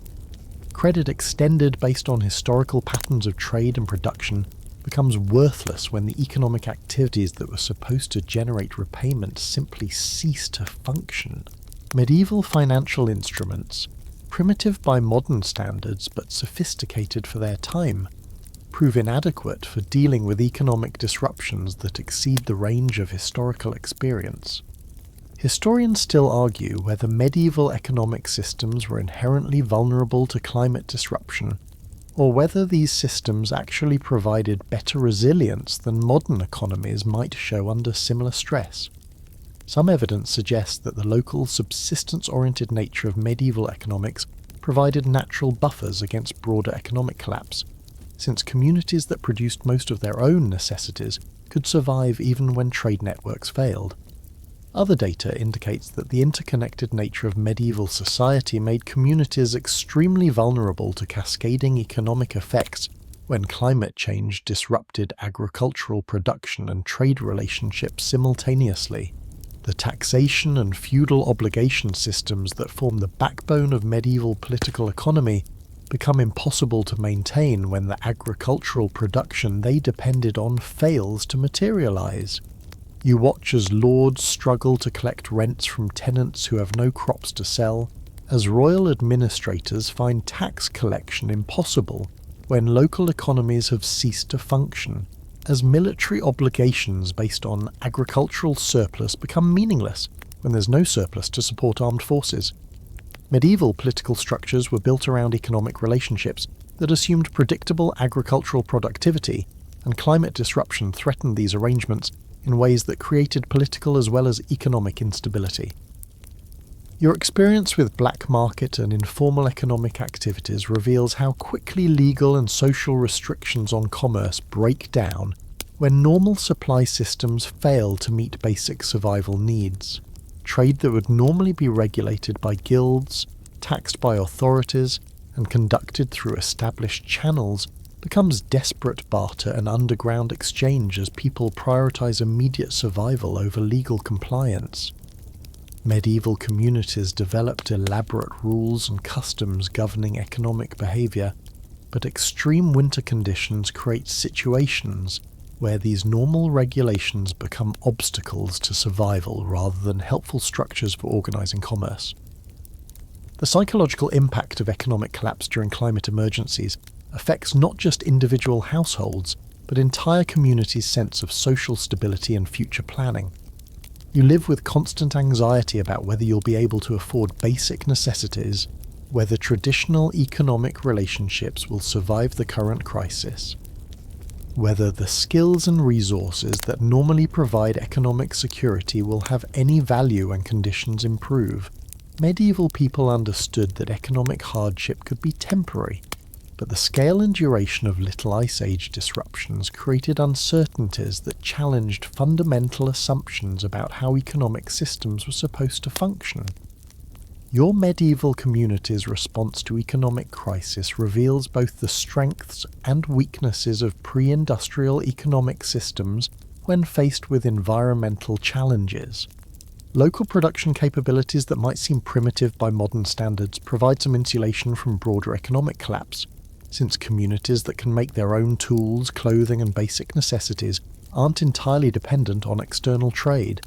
Credit extended based on historical patterns of trade and production becomes worthless when the economic activities that were supposed to generate repayment simply cease to function. Medieval financial instruments, primitive by modern standards but sophisticated for their time, prove inadequate for dealing with economic disruptions that exceed the range of historical experience. Historians still argue whether medieval economic systems were inherently vulnerable to climate disruption, or whether these systems actually provided better resilience than modern economies might show under similar stress. Some evidence suggests that the local subsistence-oriented nature of medieval economics provided natural buffers against broader economic collapse, since communities that produced most of their own necessities could survive even when trade networks failed. Other data indicates that the interconnected nature of medieval society made communities extremely vulnerable to cascading economic effects when climate change disrupted agricultural production and trade relationships simultaneously. The taxation and feudal obligation systems that form the backbone of medieval political economy become impossible to maintain when the agricultural production they depended on fails to materialize. You watch as lords struggle to collect rents from tenants who have no crops to sell, as royal administrators find tax collection impossible when local economies have ceased to function, as military obligations based on agricultural surplus become meaningless when there's no surplus to support armed forces. Medieval political structures were built around economic relationships that assumed predictable agricultural productivity, and climate disruption threatened these arrangements in ways that created political as well as economic instability. Your experience with black market and informal economic activities reveals how quickly legal and social restrictions on commerce break down when normal supply systems fail to meet basic survival needs. Trade that would normally be regulated by guilds, taxed by authorities, and conducted through established channels becomes desperate barter and underground exchange as people prioritize immediate survival over legal compliance. Medieval communities developed elaborate rules and customs governing economic behavior, but extreme winter conditions create situations where these normal regulations become obstacles to survival rather than helpful structures for organizing commerce. The psychological impact of economic collapse during climate emergencies affects not just individual households, but entire communities' sense of social stability and future planning. You live with constant anxiety about whether you'll be able to afford basic necessities, whether traditional economic relationships will survive the current crisis, whether the skills and resources that normally provide economic security will have any value when conditions improve. Medieval people understood that economic hardship could be temporary, but the scale and duration of Little Ice Age disruptions created uncertainties that challenged fundamental assumptions about how economic systems were supposed to function. Your medieval community's response to economic crisis reveals both the strengths and weaknesses of pre-industrial economic systems when faced with environmental challenges. Local production capabilities that might seem primitive by modern standards provide some insulation from broader economic collapse, since communities that can make their own tools, clothing, and basic necessities aren't entirely dependent on external trade.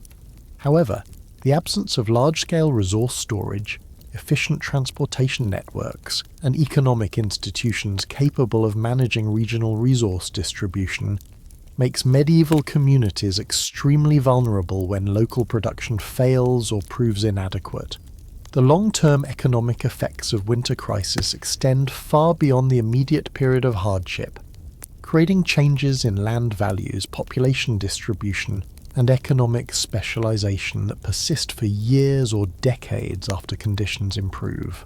However, the absence of large-scale resource storage, efficient transportation networks, and economic institutions capable of managing regional resource distribution makes medieval communities extremely vulnerable when local production fails or proves inadequate. The long-term economic effects of winter crisis extend far beyond the immediate period of hardship. creating changes in land values, population distribution, and economic specialization that persist for years or decades after conditions improve.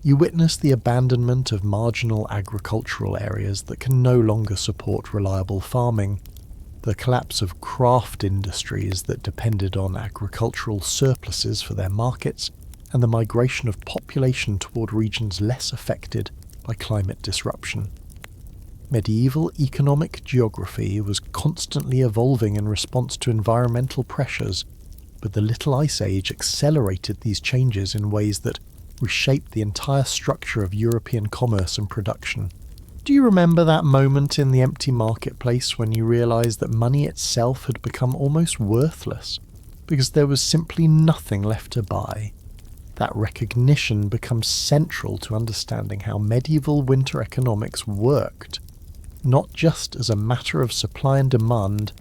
You witness the abandonment of marginal agricultural areas that can no longer support reliable farming, the collapse of craft industries that depended on agricultural surpluses for their markets, and the migration of population toward regions less affected by climate disruption. Medieval economic geography was constantly evolving in response to environmental pressures, but the Little Ice Age accelerated these changes in ways that reshaped the entire structure of European commerce and production. Do you remember that moment in the empty marketplace when you realised that money itself had become almost worthless because there was simply nothing left to buy? That recognition becomes central to understanding how medieval winter economics worked, not just as a matter of supply and demand,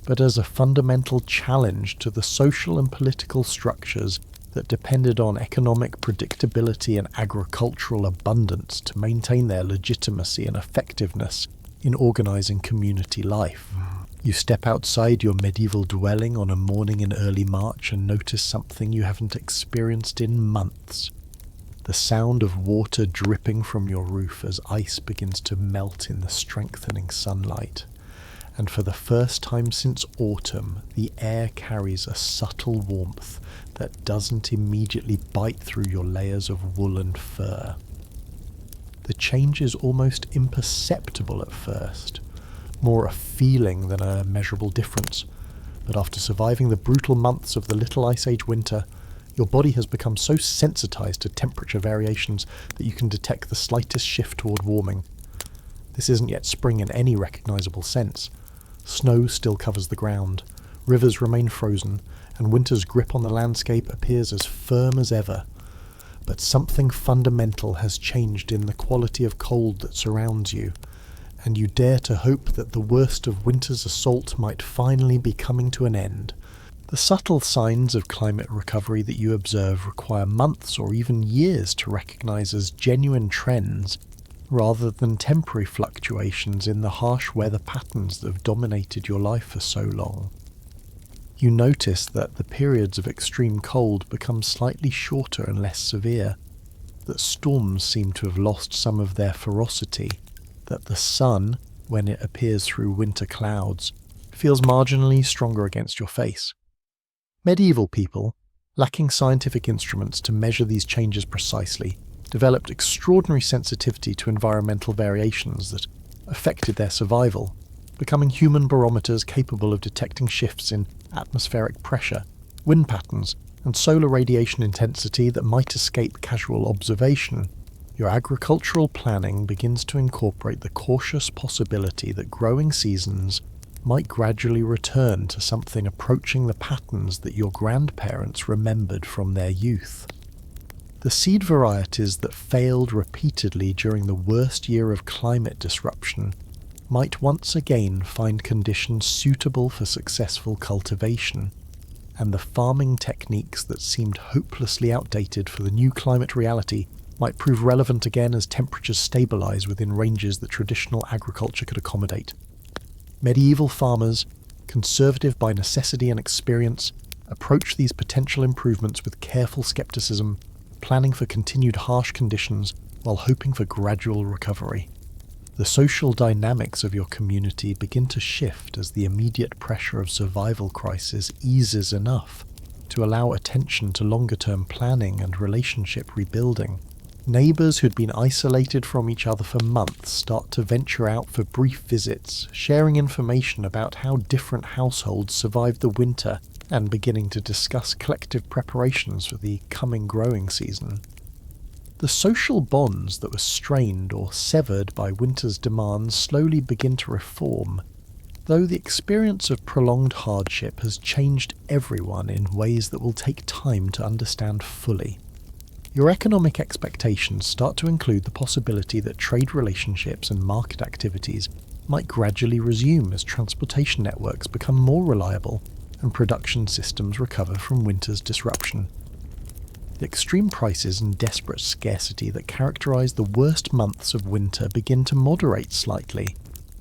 but as a fundamental challenge to the social and political structures that depended on economic predictability and agricultural abundance to maintain their legitimacy and effectiveness in organising community life. You step outside your medieval dwelling on a morning in early March and notice something you haven't experienced in months. The sound of water dripping from your roof as ice begins to melt in the strengthening sunlight. And for the first time since autumn, the air carries a subtle warmth that doesn't immediately bite through your layers of wool and fur. The change is almost imperceptible at first, more a feeling than a measurable difference, but after surviving the brutal months of the Little Ice Age winter, your body has become so sensitized to temperature variations that you can detect the slightest shift toward warming. This isn't yet spring in any recognizable sense. Snow still covers the ground, rivers remain frozen, and winter's grip on the landscape appears as firm as ever. But something fundamental has changed in the quality of cold that surrounds you, and you dare to hope that the worst of winter's assault might finally be coming to an end. The subtle signs of climate recovery that you observe require months or even years to recognize as genuine trends, rather than temporary fluctuations in the harsh weather patterns that have dominated your life for so long. You notice that the periods of extreme cold become slightly shorter and less severe, that storms seem to have lost some of their ferocity, that the sun, when it appears through winter clouds, feels marginally stronger against your face. Medieval people, lacking scientific instruments to measure these changes precisely, developed extraordinary sensitivity to environmental variations that affected their survival, becoming human barometers capable of detecting shifts in atmospheric pressure, wind patterns, and solar radiation intensity that might escape casual observation. Your agricultural planning begins to incorporate the cautious possibility that growing seasons might gradually return to something approaching the patterns that your grandparents remembered from their youth. The seed varieties that failed repeatedly during the worst year of climate disruption might once again find conditions suitable for successful cultivation, and the farming techniques that seemed hopelessly outdated for the new climate reality might prove relevant again as temperatures stabilize within ranges that traditional agriculture could accommodate. Medieval farmers, conservative by necessity and experience, approach these potential improvements with careful skepticism, planning for continued harsh conditions while hoping for gradual recovery. The social dynamics of your community begin to shift as the immediate pressure of survival crisis eases enough to allow attention to longer-term planning and relationship rebuilding. Neighbours who'd been isolated from each other for months start to venture out for brief visits, sharing information about how different households survived the winter and beginning to discuss collective preparations for the coming growing season. The social bonds that were strained or severed by winter's demands slowly begin to reform, though the experience of prolonged hardship has changed everyone in ways that will take time to understand fully. Your economic expectations start to include the possibility that trade relationships and market activities might gradually resume as transportation networks become more reliable and production systems recover from winter's disruption. The extreme prices and desperate scarcity that characterize the worst months of winter begin to moderate slightly,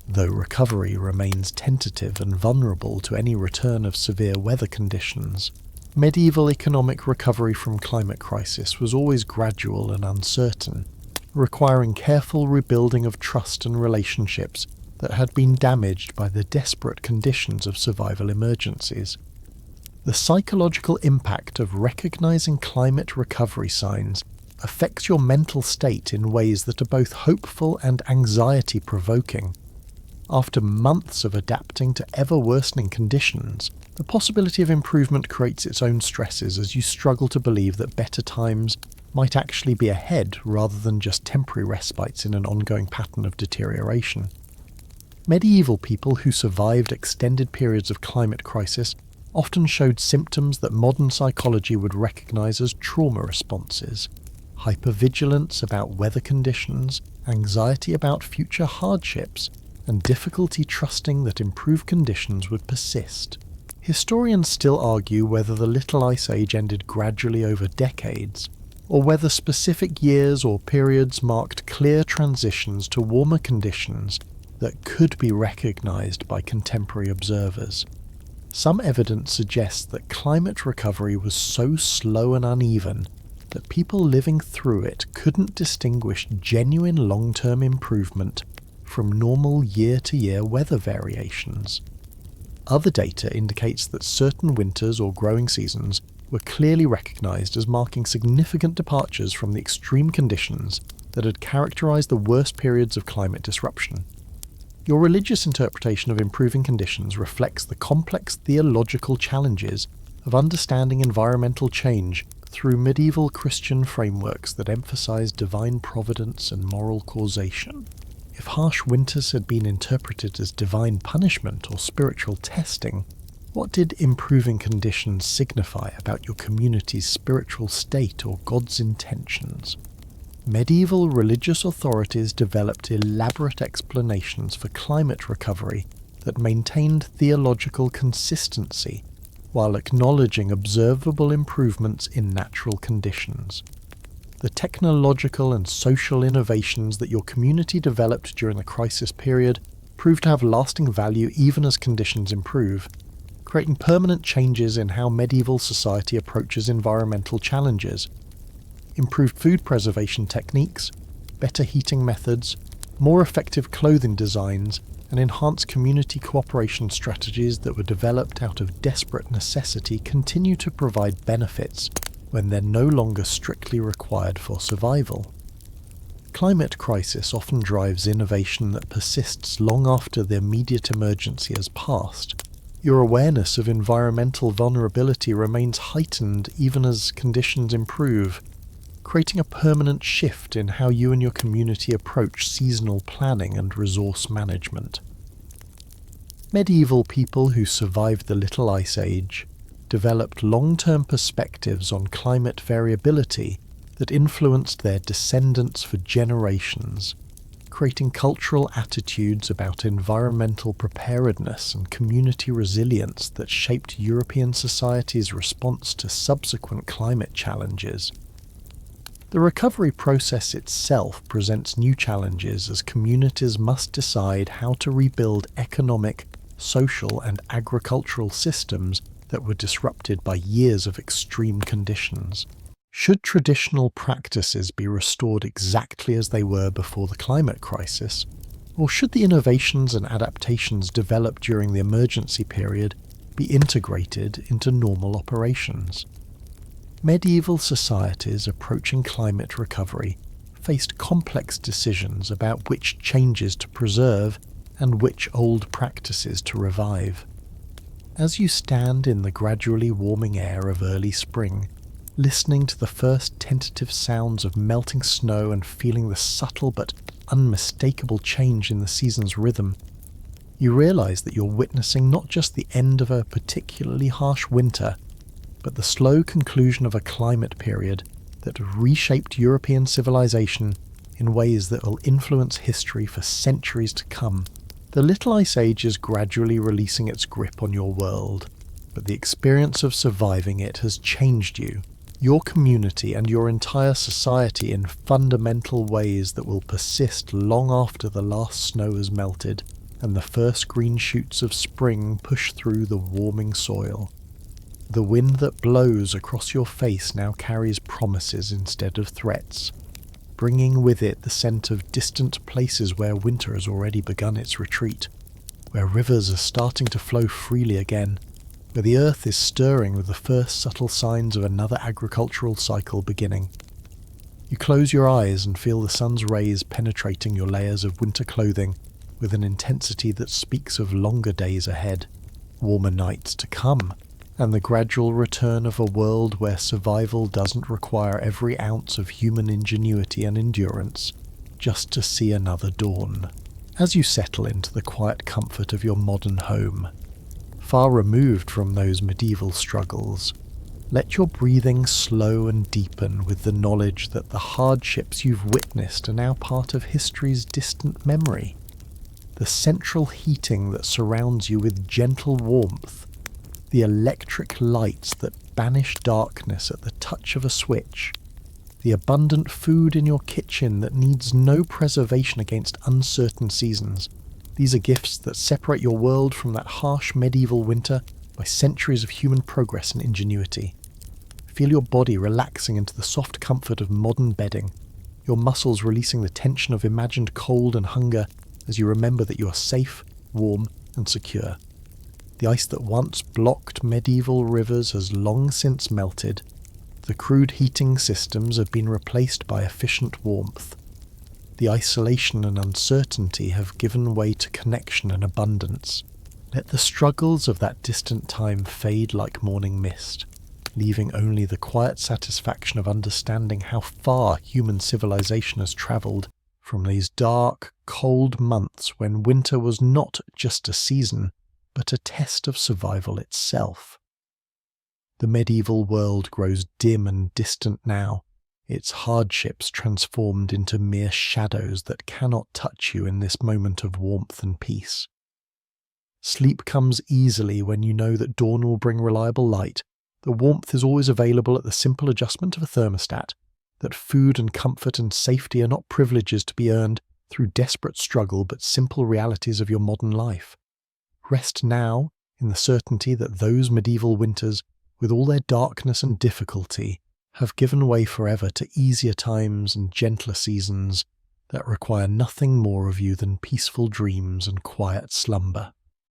Though recovery remains tentative and vulnerable to any return of severe weather conditions, medieval economic recovery from climate crisis was always gradual and uncertain, requiring careful rebuilding of trust and relationships that had been damaged by the desperate conditions of survival emergencies. The psychological impact of recognizing climate recovery signs affects your mental state in ways that are both hopeful and anxiety-provoking. After months of adapting to ever-worsening conditions, the possibility of improvement creates its own stresses as you struggle to believe that better times might actually be ahead rather than just temporary respites in an ongoing pattern of deterioration. Medieval people who survived extended periods of climate crisis often showed symptoms that modern psychology would recognize as trauma responses: hypervigilance about weather conditions, anxiety about future hardships, and difficulty trusting that improved conditions would persist. Historians still argue whether the Little Ice Age ended gradually over decades, or whether specific years or periods marked clear transitions to warmer conditions that could be recognized by contemporary observers. Some evidence suggests that climate recovery was so slow and uneven that people living through it couldn't distinguish genuine long-term improvement from normal year-to-year weather variations. Other data indicates that certain winters or growing seasons were clearly recognized as marking significant departures from the extreme conditions that had characterized the worst periods of climate disruption. Your religious interpretation of improving conditions reflects the complex theological challenges of understanding environmental change through medieval Christian frameworks that emphasize divine providence and moral causation. If harsh winters had been interpreted as divine punishment or spiritual testing, what did improving conditions signify about your community's spiritual state or God's intentions? Medieval religious authorities developed elaborate explanations for climate recovery that maintained theological consistency while acknowledging observable improvements in natural conditions. The technological and social innovations that your community developed during the crisis period proved to have lasting value even as conditions improve, creating permanent changes in how medieval society approaches environmental challenges. Improved food preservation techniques, better heating methods, more effective clothing designs, and enhanced community cooperation strategies that were developed out of desperate necessity continue to provide benefits when they're no longer strictly required for survival. Climate crisis often drives innovation that persists long after the immediate emergency has passed. Your awareness of environmental vulnerability remains heightened even as conditions improve, creating a permanent shift in how you and your community approach seasonal planning and resource management. Medieval people who survived the Little Ice Age developed long-term perspectives on climate variability that influenced their descendants for generations, creating cultural attitudes about environmental preparedness and community resilience that shaped European society's response to subsequent climate challenges. The recovery process itself presents new challenges as communities must decide how to rebuild economic, social, and agricultural systems that were disrupted by years of extreme conditions. Should traditional practices be restored exactly as they were before the climate crisis, or should the innovations and adaptations developed during the emergency period be integrated into normal operations? Medieval societies approaching climate recovery faced complex decisions about which changes to preserve and which old practices to revive. As you stand in the gradually warming air of early spring, listening to the first tentative sounds of melting snow and feeling the subtle but unmistakable change in the season's rhythm, you realize that you're witnessing not just the end of a particularly harsh winter, but the slow conclusion of a climate period that reshaped European civilization in ways that will influence history for centuries to come. The Little Ice Age is gradually releasing its grip on your world, but the experience of surviving it has changed you, your community, and your entire society in fundamental ways that will persist long after the last snow has melted and the first green shoots of spring push through the warming soil. The wind that blows across your face now carries promises instead of threats, bringing with it the scent of distant places where winter has already begun its retreat, where rivers are starting to flow freely again, where the earth is stirring with the first subtle signs of another agricultural cycle beginning. You close your eyes and feel the sun's rays penetrating your layers of winter clothing with an intensity that speaks of longer days ahead, warmer nights to come, and the gradual return of a world where survival doesn't require every ounce of human ingenuity and endurance just to see another dawn. As you settle into the quiet comfort of your modern home, far removed from those medieval struggles, let your breathing slow and deepen with the knowledge that the hardships you've witnessed are now part of history's distant memory. The central heating that surrounds you with gentle warmth, the electric lights that banish darkness at the touch of a switch, the abundant food in your kitchen that needs no preservation against uncertain seasons. These are gifts that separate your world from that harsh medieval winter by centuries of human progress and ingenuity. Feel your body relaxing into the soft comfort of modern bedding, your muscles releasing the tension of imagined cold and hunger as you remember that you are safe, warm, and secure. The ice that once blocked medieval rivers has long since melted. The crude heating systems have been replaced by efficient warmth. The isolation and uncertainty have given way to connection and abundance. Let the struggles of that distant time fade like morning mist, leaving only the quiet satisfaction of understanding how far human civilization has travelled from these dark, cold months when winter was not just a season, but a test of survival itself. The medieval world grows dim and distant now, its hardships transformed into mere shadows that cannot touch you in this moment of warmth and peace. Sleep comes easily when you know that dawn will bring reliable light, that warmth is always available at the simple adjustment of a thermostat, that food and comfort and safety are not privileges to be earned through desperate struggle but simple realities of your modern life. Rest now in the certainty that those medieval winters, with all their darkness and difficulty, have given way forever to easier times and gentler seasons that require nothing more of you than peaceful dreams and quiet slumber.